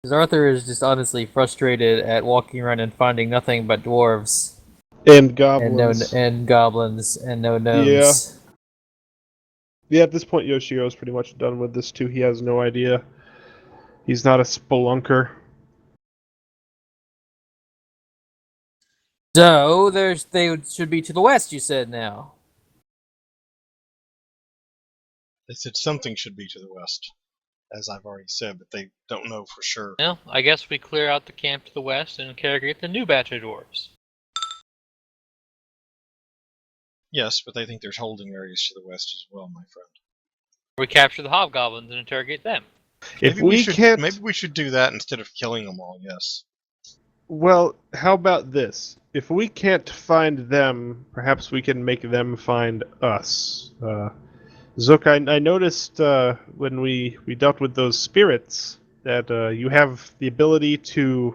Because Arthur is just honestly frustrated at walking around and finding nothing but dwarves And and goblins. goblins and no gnomes. Yeah, at this point, Yoshiro's pretty much done with this too. He has no idea. He's not a spelunker. So they should be to the west. You said now. They said something should be to the west, as I've already said, but they don't know for sure. Well, I guess we clear out the camp to the west and interrogate the new batch of dwarves. Yes, but they think there's holding areas to the west as well, my friend. We capture the hobgoblins and interrogate them. If we can't, maybe we should do that instead of killing them all. Yes. well, how about this? If we can't find them, perhaps we can make them find us. Zook, I noticed when we dealt with those spirits that you have the ability to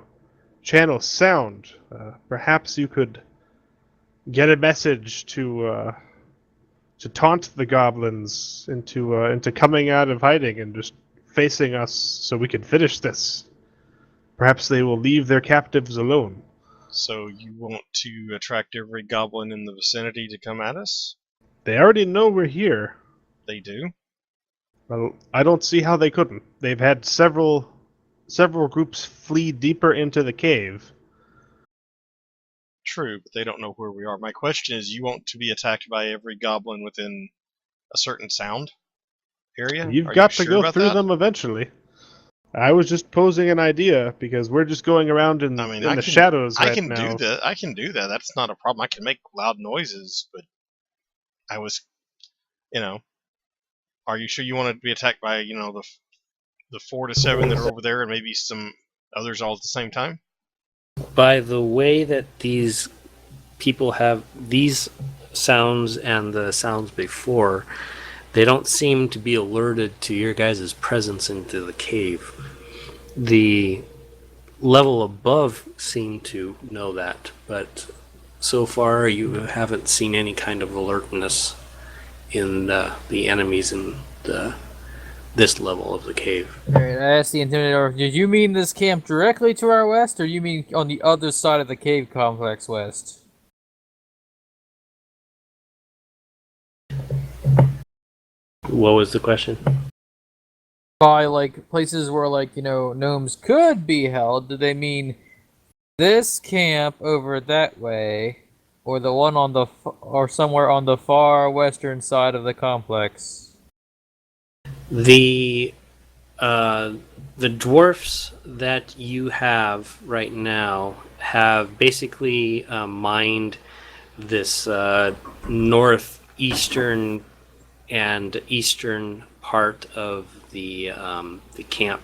channel sound. Perhaps you could get a message to taunt the goblins into coming out of hiding and just facing us so we can finish this. Perhaps they will leave their captives alone. So you want to attract every goblin in the vicinity to come at us? They already know we're here. They do. Well, I don't see how they couldn't. They've had several groups flee deeper into the cave. True, but they don't know where we are. My question is, you want to be attacked by every goblin within a certain sound area? You've Are got you to sure go about through that? them eventually. I was just posing an idea because we're just going around in, I mean, in the shadows I right can now. do that. I can do that. That's not a problem. I can make loud noises, but I was, are you sure you want to be attacked by, the 4 to 7 that are over there and maybe some others all at the same time? By the way that these people have these sounds and the sounds before, they don't seem to be alerted to your guys' presence into the cave. The level above seem to know that, but so far you haven't seen any kind of alertness in the enemies in this level of the cave. Alright, I asked the Intimidator, did you mean this camp directly to our west, or you mean on the other side of the cave complex west? What was the question? By, like, places where, like, gnomes could be held, do they mean this camp over that way, or the one on the, or somewhere on the far western side of the complex? The dwarfs that you have right now have basically mined this northeastern and eastern part of the camp.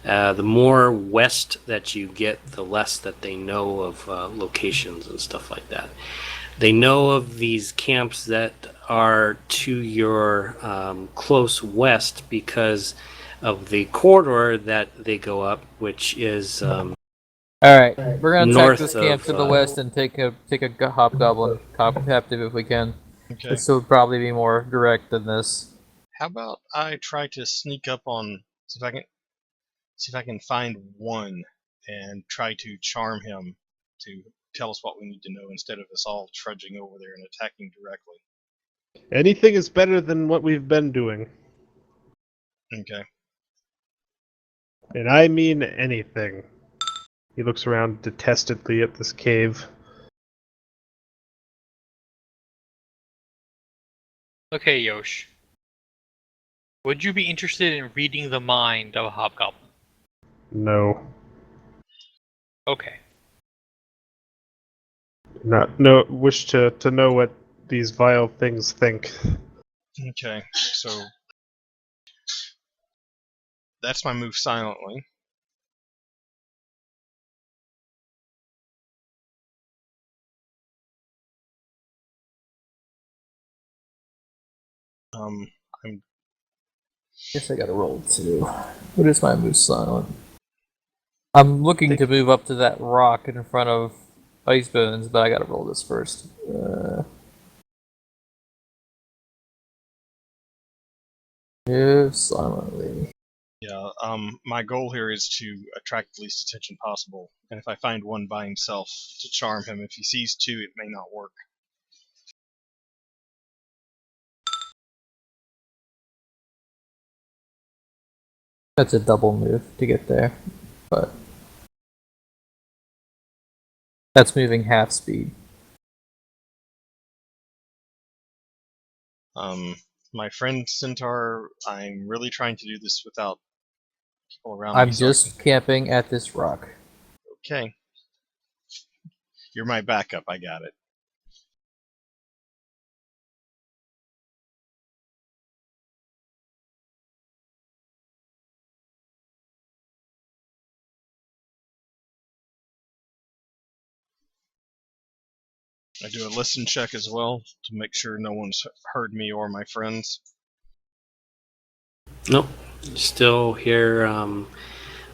The more west that you get, the less that they know of locations and stuff like that. They know of these camps that are to your close west because of the corridor that they go up, which is Alright, we're gonna attack north this camp of, to the west and take a hobgoblin captive if we can. Okay. This would probably be more direct than this. How about I try to sneak up on, see if I can find one and try to charm him to tell us what we need to know instead of us all trudging over there and attacking directly. Anything is better than what we've been doing. Okay. And I mean anything. He looks around detestedly at this cave. Okay, Yosh. Would you be interested in reading the mind of a hobgoblin? No. Okay. Wish to know what these vile things think. Okay, so that's my move silently. I'm Guess I gotta roll too. What is my move silent? I'm looking to move up to that rock in front of Ice Bones, but I gotta roll this first. Move silently. Yeah, my goal here is to attract the least attention possible, and if I find one by himself, to charm him. If he sees two, it may not work. That's a double move to get there, but that's moving half speed. My friend Centaur, I'm really trying to do this without people around I'm me. so I just camping at this rock. Okay. You're my backup, I got it. I do a listen check as well to make sure no one's heard me or my friends. nope. Still hear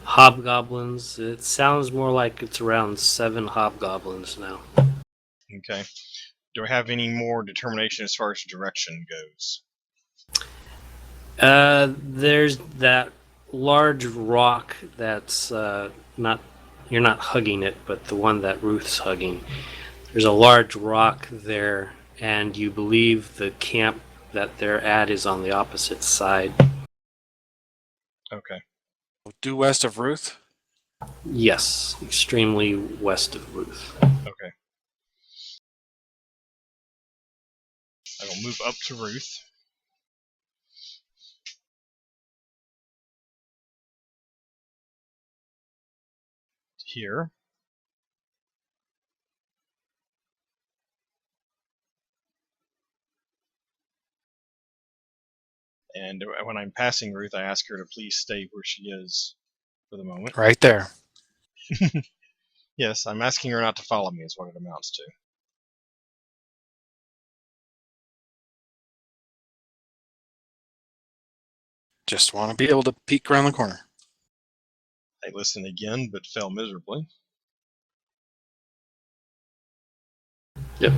hobgoblins. It sounds more like it's around 7 hobgoblins now. Okay. Do I have any more determination as far as direction goes? There's that large rock that's not, you're not hugging it, but the one that Ruth's hugging. There's a large rock there, and you believe the camp that they're at is on the opposite side. Okay. Due west of Ruth. Yes, extremely west of Ruth. Okay. I will move up to Ruth. Here. And when I'm passing Ruth, I ask her to please stay where she is for the moment. Right there. Yes, I'm asking her not to follow me is what it amounts to. Just want to be able to peek around the corner. I listen again, but fail miserably. Yep.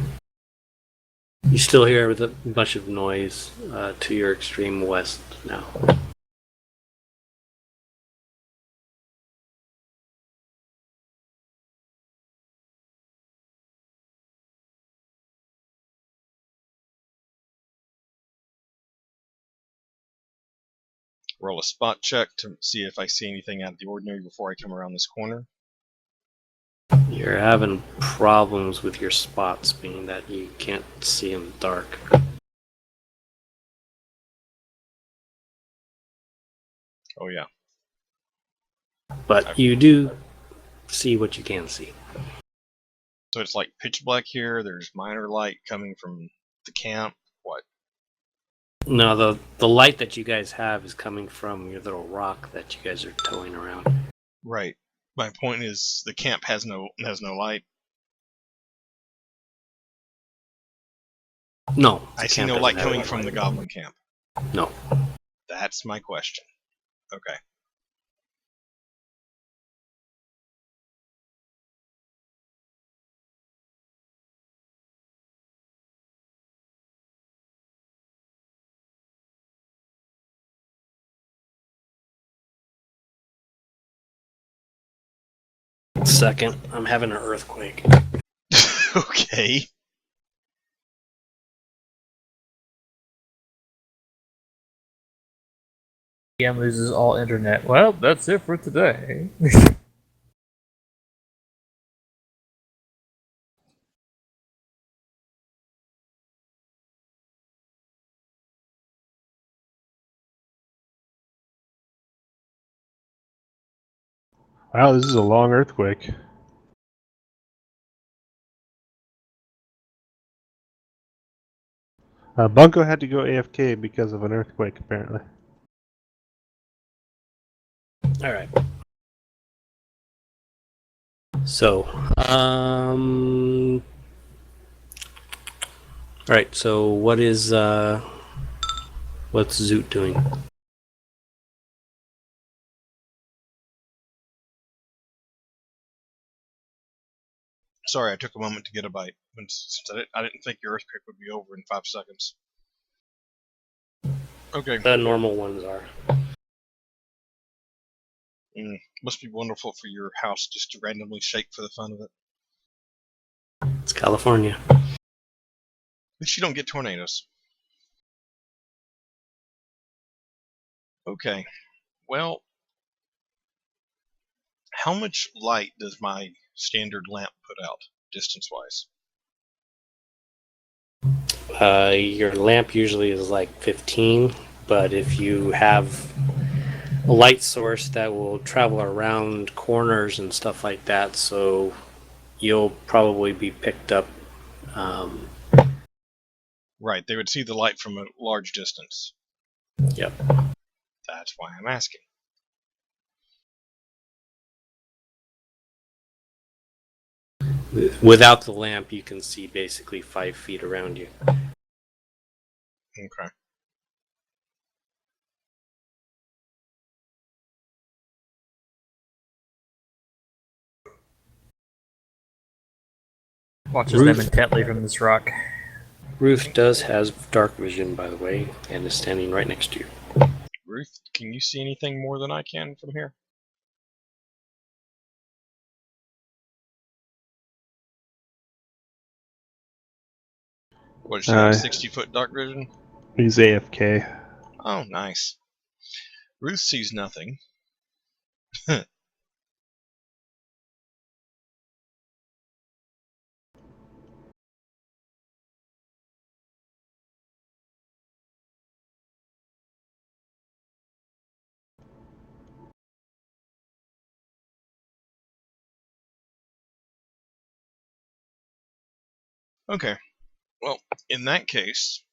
You still hear a bunch of noise to your extreme west now. Roll a spot check to see if I see anything out of the ordinary before I come around this corner. You're having problems with your spots, being that you can't see in the dark. Oh yeah. But you do see what you can see. So it's like pitch black here. There's minor light coming from the camp. What? No, the light that you guys have is coming from your little rock that you guys are towing around. Right. My point is the camp has no light. No, I the see camp no doesn't light have coming any from light. the goblin camp. No. That's my question. Okay. Second, I'm having an earthquake. Okay. GM loses all internet. Well, that's it for today. Wow, this is a long earthquake. Bunko had to go AFK because of an earthquake, apparently. Alright. So, alright, so what is, what's Zoot doing? Sorry, I took a moment to get a bite. Since I didn't think your earthquake would be over in 5 seconds. Okay. The normal ones are. Must be wonderful for your house just to randomly shake for the fun of it. It's California. At least you don't get tornadoes. Okay. Well, how much light does my standard lamp put out, distance-wise? Your lamp usually is like 15, but if you have a light source that will travel around corners and stuff like that, so you'll probably be picked up. Right, they would see the light from a large distance. Yep. That's why I'm asking. Without the lamp, you can see basically 5 feet around you. Okay. Watches Ruth. them intently from this rock. Ruth does have dark vision, by the way, and is standing right next to you. Ruth, can you see anything more than I can from here? What, does she have Aye. 60-foot dark vision? He's AFK. Oh, nice. Ruth sees nothing. Okay. Well, in that case,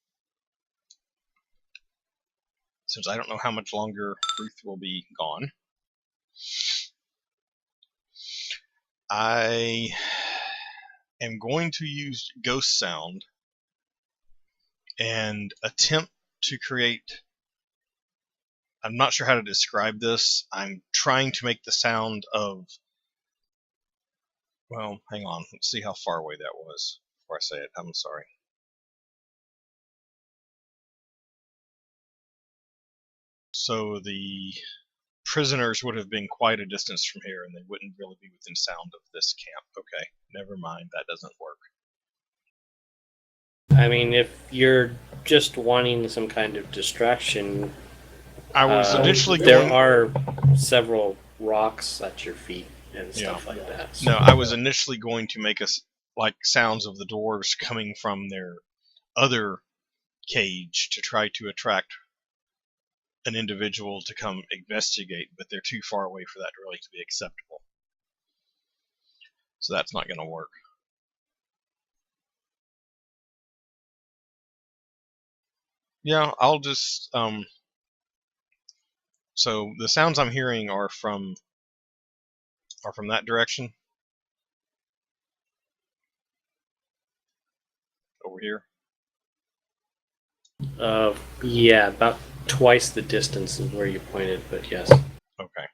since I don't know how much longer Ruth will be gone, I am going to use Ghost Sound and attempt to create. I'm not sure how to describe this. I'm trying to make the sound of. Well, hang on. Let's see how far away that was before I say it. I'm sorry. So the prisoners would have been quite a distance from here, and they wouldn't really be within sound of this camp. Okay, never mind. That doesn't work. I mean, if you're just wanting some kind of distraction, I was initially there going. are several rocks at your feet and stuff like that. So. No, I was initially going to make us like sounds of the dwarves coming from their other cage to try to attract an individual to come investigate, but they're too far away for that really to be acceptable. So that's not going to work. Yeah, I'll just so the sounds I'm hearing are from that direction. Over here. Yeah, about twice the distance of where you pointed, but yes. Okay.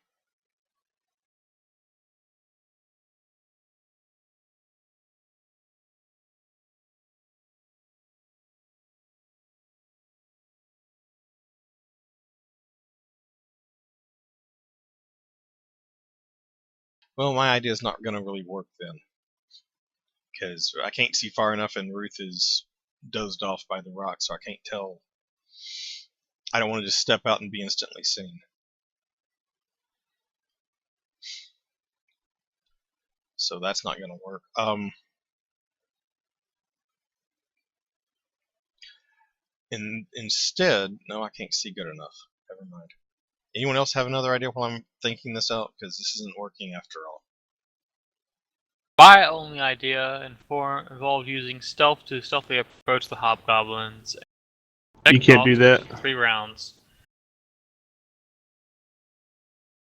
Well, my idea is not going to really work then, because I can't see far enough, and Ruth is dozed off by the rock, so I can't tell. I don't want to just step out and be instantly seen. So that's not going to work. Instead, no, I can't see good enough. Never mind. Anyone else have another idea while I'm thinking this out? Because this isn't working after all. My only idea involved using stealth to stealthily approach the hobgoblins. You can't do that. 3 rounds.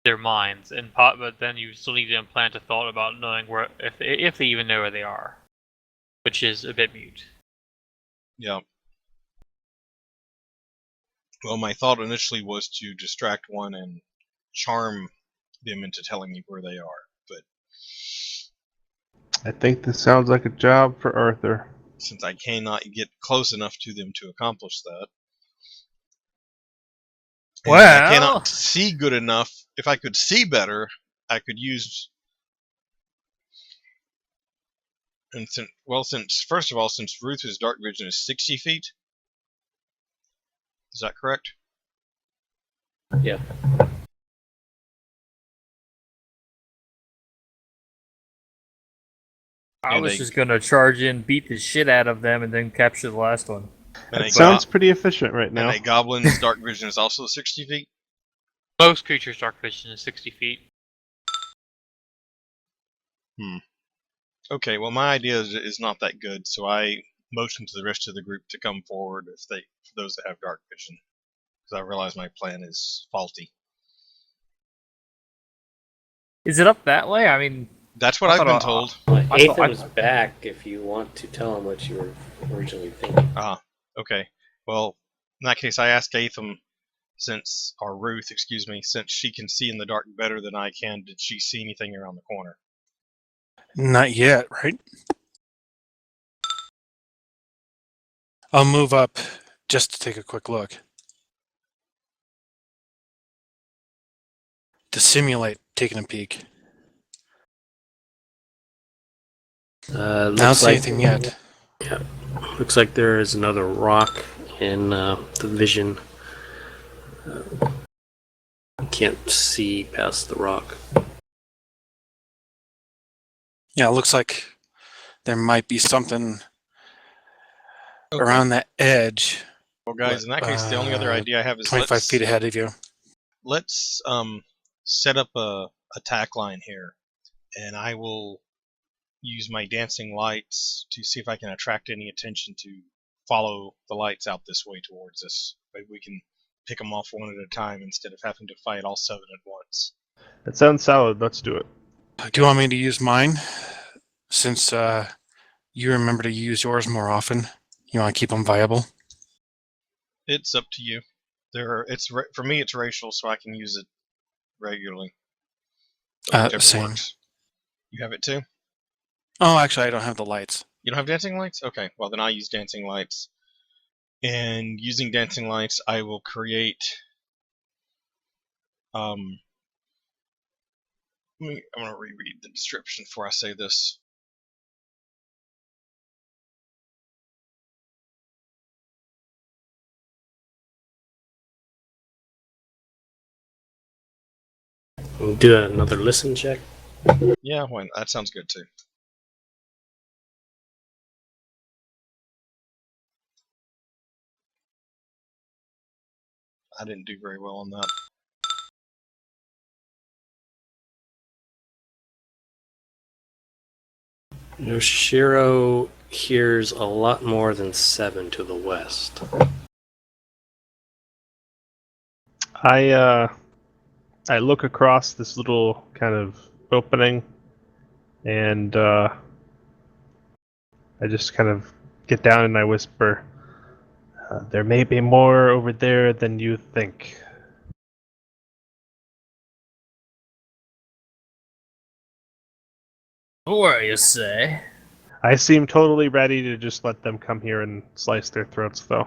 Their minds, but then you still need to implant a thought about knowing where, if they even know where they are, which is a bit mute. Yeah. Well, my thought initially was to distract one and charm them into telling me where they are, but I think this sounds like a job for Arthur. since I cannot get close enough to them to accomplish that, and I cannot see good enough. If I could see better, I could use. And since first of all, since Ruth's dark vision is 60 feet, is that correct? Yeah. I And was they- just gonna charge in, beat the shit out of them, and then capture the last one. And That sounds pretty efficient right now. And a goblin's dark vision is also 60 feet. Most creatures' dark vision is 60 feet. Okay, well, my idea is not that good, so I motion to the rest of the group to come forward for those that have dark vision, because I realize my plan is faulty. Is it up that way? I mean, That's what I I've thought been I- told. Atham's back if you want to tell him what you were originally thinking. Okay, well, in that case, I ask Atham, or Ruth, excuse me, since she can see in the dark better than I can, did she see anything around the corner? Not yet, right? I'll move up just to take a quick look. To simulate taking a peek. I don't Looks see like anything yet. Looks like there is another rock in the vision. Can't see past the rock. Yeah, it looks like there might be something Okay. around that edge. Well, guys, in that case, the only other idea I have is 25 feet ahead of you. let's set up a attack line here, and I will use my dancing lights to see if I can attract any attention to follow the lights out this way towards us. Maybe we can pick them off one at a time instead of having to fight all 7 at once. That sounds solid. Let's do it. Do you want me to use mine? Since you remember to use yours more often, you want to keep them viable? It's up to you. For me, it's racial, so I can use it regularly. Whichever Same. works. You have it too? Oh, actually, I don't have the lights. You don't have dancing lights? Okay, well then I use dancing lights. And using dancing lights, I will create I'm gonna reread the description before I say this. We'll do another listen check. Yeah, that sounds good too. I didn't do very well on that. Yoshiro hears a lot more than 7 to the west. I look across this little kind of opening, and I just kind of get down and I whisper, "There may be more over there than you think." Or you say? I seem totally ready to just let them come here and slice their throats, though.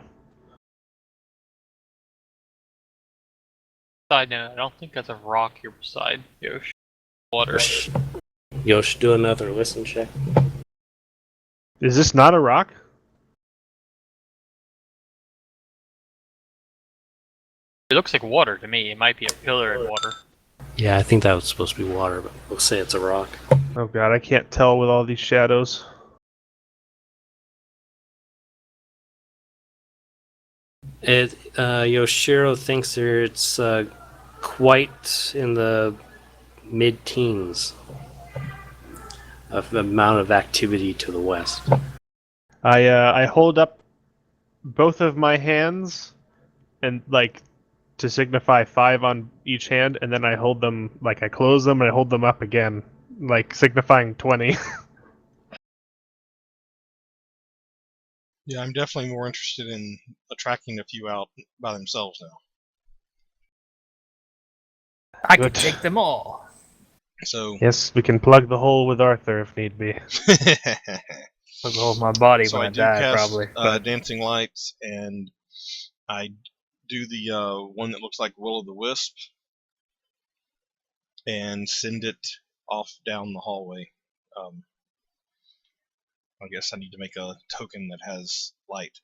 Side note, I don't think that's a rock here beside Yosh. Water. Yosh, do another listen check. Is this not a rock? It looks like water to me. It might be a pillar in water. Yeah, I think that was supposed to be water, but we'll say it's a rock. Oh god, I can't tell with all these shadows. Yoshiro thinks it's quite in the mid-teens of the amount of activity to the west. I hold up both of my hands and like to signify 5 on each hand, and then I hold them like I close them and I hold them up again, like signifying 20. Yeah, I'm definitely more interested in attracting a few out by themselves now. I could Good. take them all. So Yes, we can plug the hole with Arthur if need be. I'll go with my body so when I I do die, cast probably. But dancing lights, and I do the one that looks like Will o' the Wisp, and send it off down the hallway. I guess I need to make a token that has light.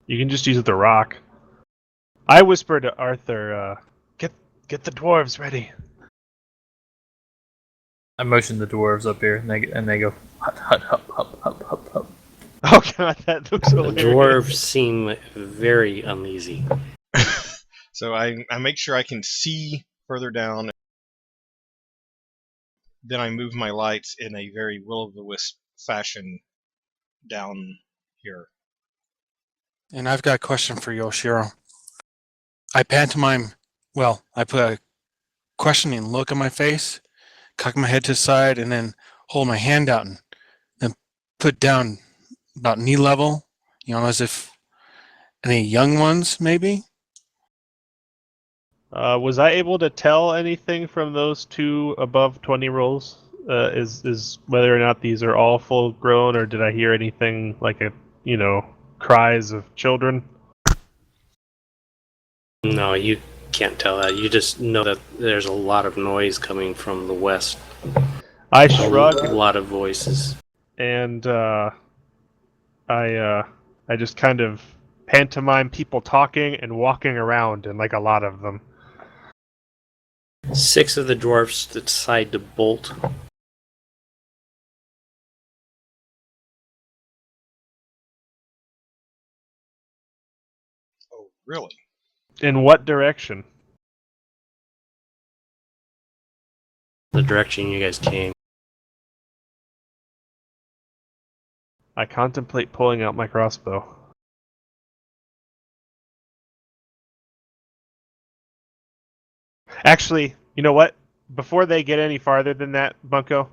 You can just use the rock. I whisper to Arthur, get the dwarves ready. I motion the dwarves up here, and they go hut hut hut hut hut hut hut. Oh god, that looks The hilarious. dwarves seem very uneasy. So I make sure I can see further down. Then I move my lights in a very will-o'-the-wisp fashion down here. And I've got a question for Yoshiro. I pantomime, well, I put a questioning look on my face, cock my head to the side, and then hold my hand out and then put down about knee level, as if any young ones, maybe? Was I able to tell anything from those 2 above 20 rolls? Is whether or not these are all full grown, or did I hear anything like cries of children? No, you can't tell that. You just know that there's a lot of noise coming from the west. I shrug A lot of voices. and I just kind of pantomime people talking and walking around, and like a lot of them. 6 of the dwarfs decide to bolt. Oh, really? In what direction? The direction you guys came. I contemplate pulling out my crossbow. Actually, you know what? Before they get any farther than that, Bunko,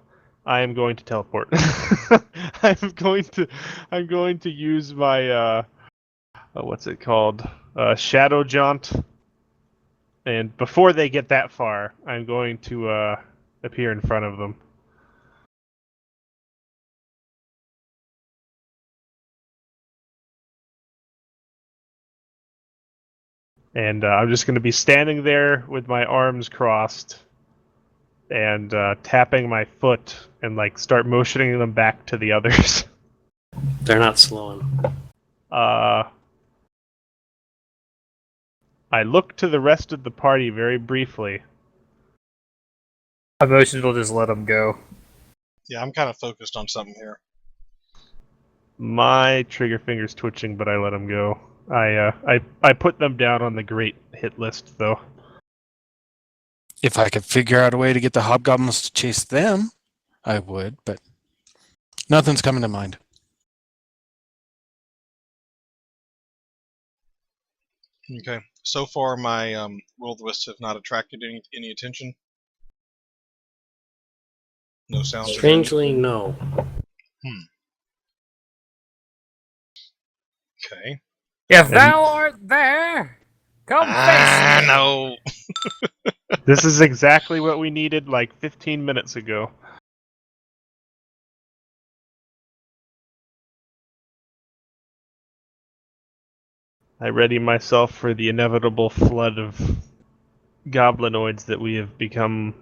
I am going to teleport. I'm going to use my what's it called? Shadow jaunt. And before they get that far, I'm going to appear in front of them. And I'm just going to be standing there with my arms crossed and tapping my foot and like start motioning them back to the others. They're not slowing. I look to the rest of the party very briefly. Emotions will just let them go. Yeah, I'm kind of focused on something here. My trigger finger's twitching, but I let them go. I put them down on the great hit list, though. If I could figure out a way to get the hobgoblins to chase them, I would, but nothing's coming to mind. Okay. So far, my will-o-the-wisps have not attracted any attention. No sounds. of Strangely, no. Okay. If thou art there, come face me. No. This is exactly what we needed like 15 minutes ago. I ready myself for the inevitable flood of goblinoids that we have become,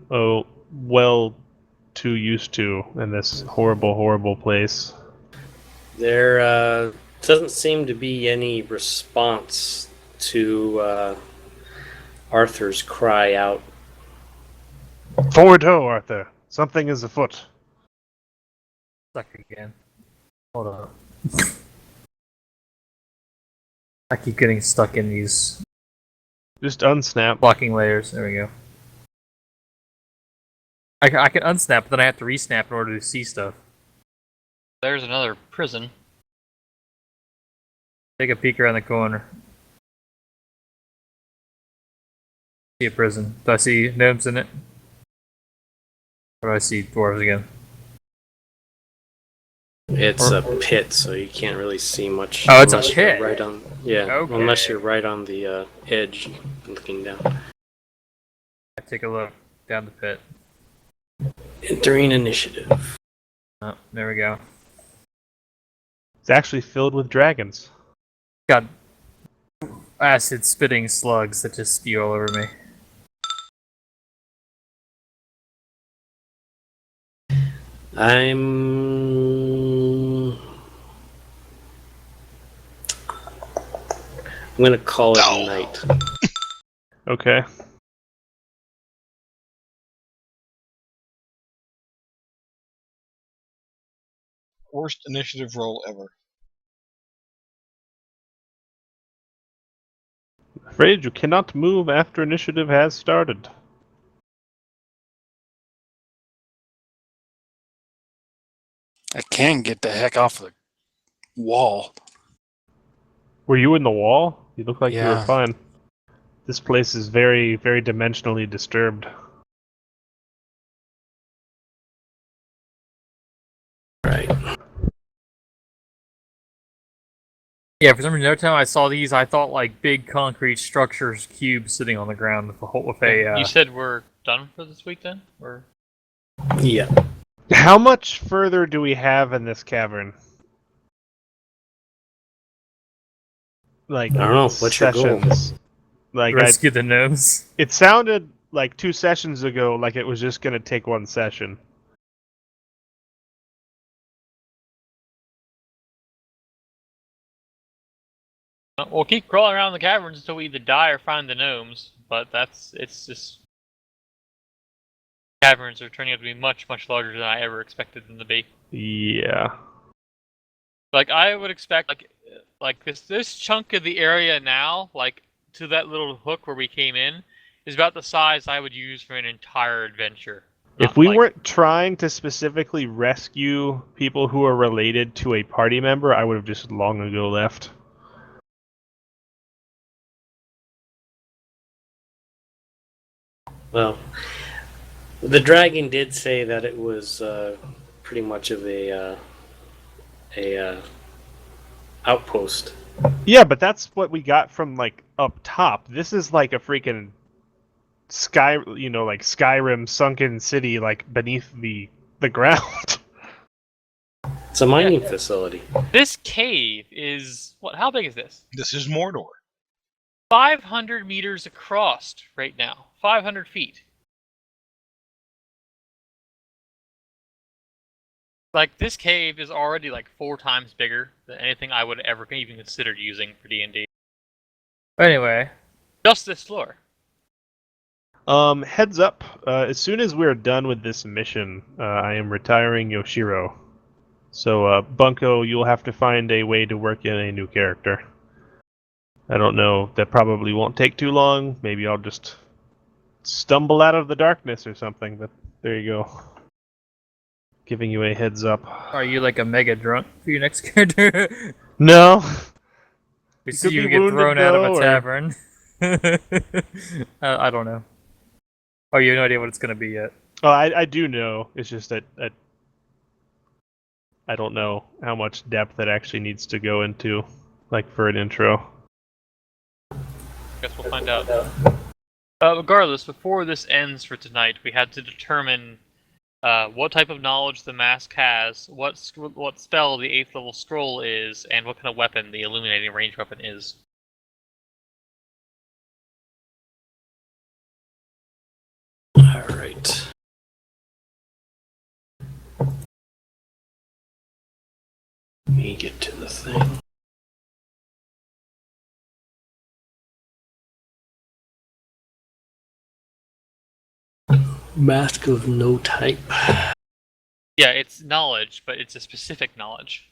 well too used to in this horrible, horrible place. There doesn't seem to be any response to Arthur's cry out. Forward ho, Arthur! Something is afoot. Stuck again. Hold on. I keep getting stuck in these Just unsnap. blocking layers. There we go. I can unsnap, but then I have to resnap in order to see stuff. There's another prison. Take a peek around the corner. See a prison. Do I see gnomes in it? Or do I see dwarves again? It's a pit, so you can't really see much. Oh, it's a unless you're pit? Right on, yeah, Okay. unless you're right on the edge looking down. I take a look down the pit. Entering initiative. Oh, there we go. It's actually filled with dragons. Got acid spitting slugs that just spew all over me. I'm gonna call it a night. Okay. Worst initiative roll ever. Afraid you cannot move after initiative has started. I can get the heck off the wall. Were you in the wall? You look like you were Yeah. fine. This place is very, very dimensionally disturbed. Right. Yeah, for some reason, every time I saw these, I thought like big concrete structures, cubes sitting on the ground with a. You said we're done for this week then? Or Yeah. How much further do we have in this cavern? Like, I don't know. What's your goal? sessions. Like, rescue the gnomes. it sounded like 2 sessions ago like it was just going to take 1 session. We'll keep crawling around the caverns until we either die or find the gnomes, but it's just... Caverns are turning out to be much, much larger than I ever expected them to be. Yeah. Like, I would expect, like this chunk of the area now, like, to that little hook where we came in, is about the size I would use for an entire adventure. If we weren't trying to specifically rescue people who are related to a party member, I would have just long ago left. Well, the dragon did say that it was pretty much of a outpost. Yeah, but that's what we got from, like, up top. This is like a freaking like Skyrim sunken city, like, beneath the ground. It's a mining facility. This cave is... What? How big is this? This is Mordor. 500 meters across right now. 500 feet. Like, this cave is already like 4 times bigger than anything I would ever even consider using for D&D. Anyway, Just this floor. Heads up, as soon as we're done with this mission, I am retiring Yoshiro. So, Bunko, you'll have to find a way to work in a new character. I don't know, that probably won't take too long. Maybe I'll just stumble out of the darkness or something, but there you go. Giving you a heads up. are you like a mega drunk for your next character? No! We could see you be get thrown wounded, out of though, a or- tavern. I don't know. Oh, you have no idea what it's gonna be yet. Oh, I do know. It's just that I don't know how much depth it actually needs to go into, like, for an intro. Guess we'll find out. Regardless, before this ends for tonight, we had to determine what type of knowledge the mask has, what spell the 8th level scroll is, and what kind of weapon the illuminating range weapon is. All right. Let me get to the thing. Mask of no type. Yeah, it's knowledge, but it's a specific knowledge.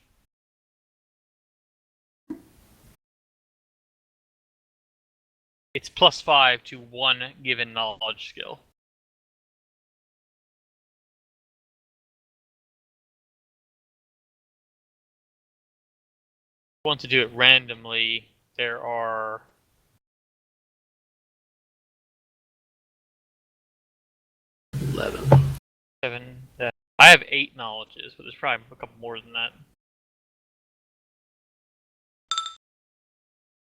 It's +5 to one given knowledge skill. If you want to do it randomly, there are 11. 7. I have 8 knowledges, but there's probably a couple more than that.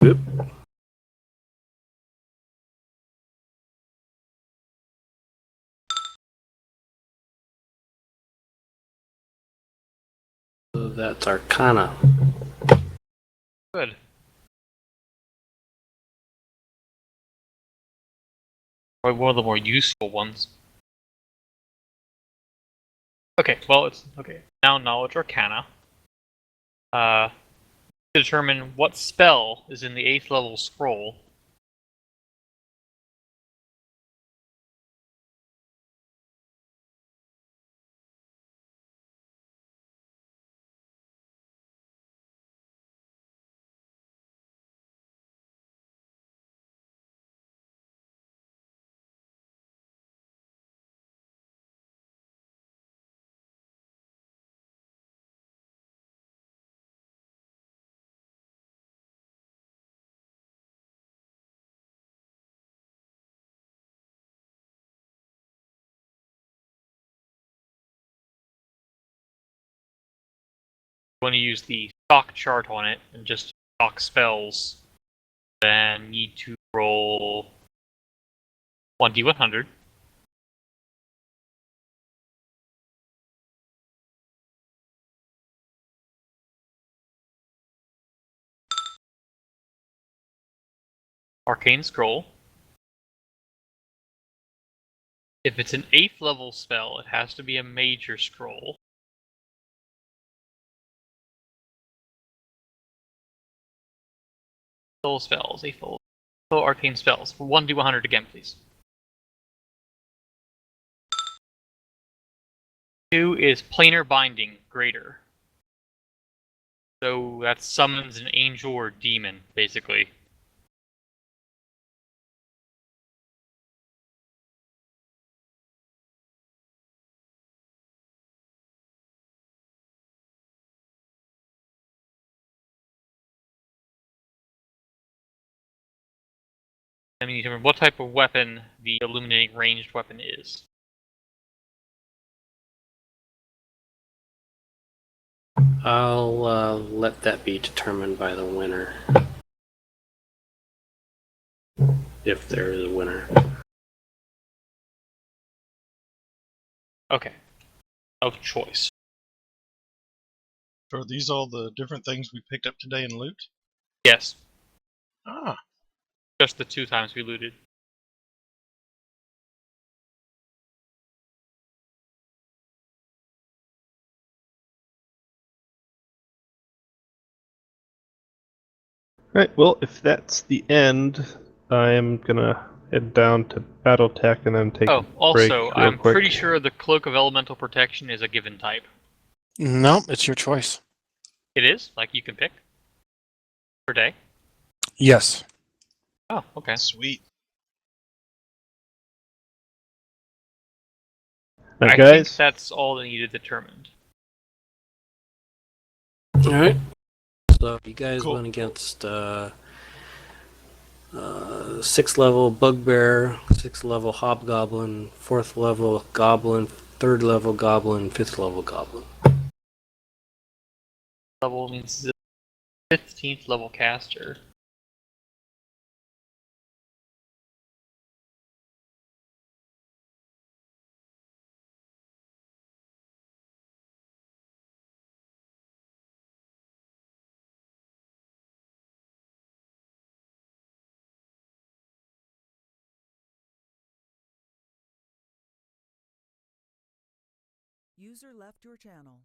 Yep. So that's Arcana. Good. Probably one of the more useful ones. Okay, well, it's okay. Now knowledge arcana. To determine what spell is in the 8th level scroll. When you use the stock chart on it and just stock spells, then need to roll 1d100. Arcane Scroll. If it's an 8th level spell, it has to be a major scroll. level spells. 8th level arcane spells. 1d100 again, please. 2 is planar binding, greater. So that summons an angel or demon, basically. I mean, you determine what type of weapon the illuminating ranged weapon is. I'll let that be determined by the winner. If there is a winner. Okay. Of choice. So are these all the different things we picked up today in loot? Yes. Ah, Just the 2 times we looted. Right. Well, if that's the end, I am gonna head down to BattleTech and then take Oh, a break also, real I'm quick. pretty sure the Cloak of Elemental Protection is a given type. No, it's your choice. It is? Like, you can pick? Per day? Yes. Oh, okay. sweet. Now, I think guys, that's all that needed determined. Alright. So you guys Cool. went against 6th level Bugbear, 6th level Hobgoblin, 4th level Goblin, 3rd level Goblin, 5th level Goblin. Level means the 15th level caster. User left your channel.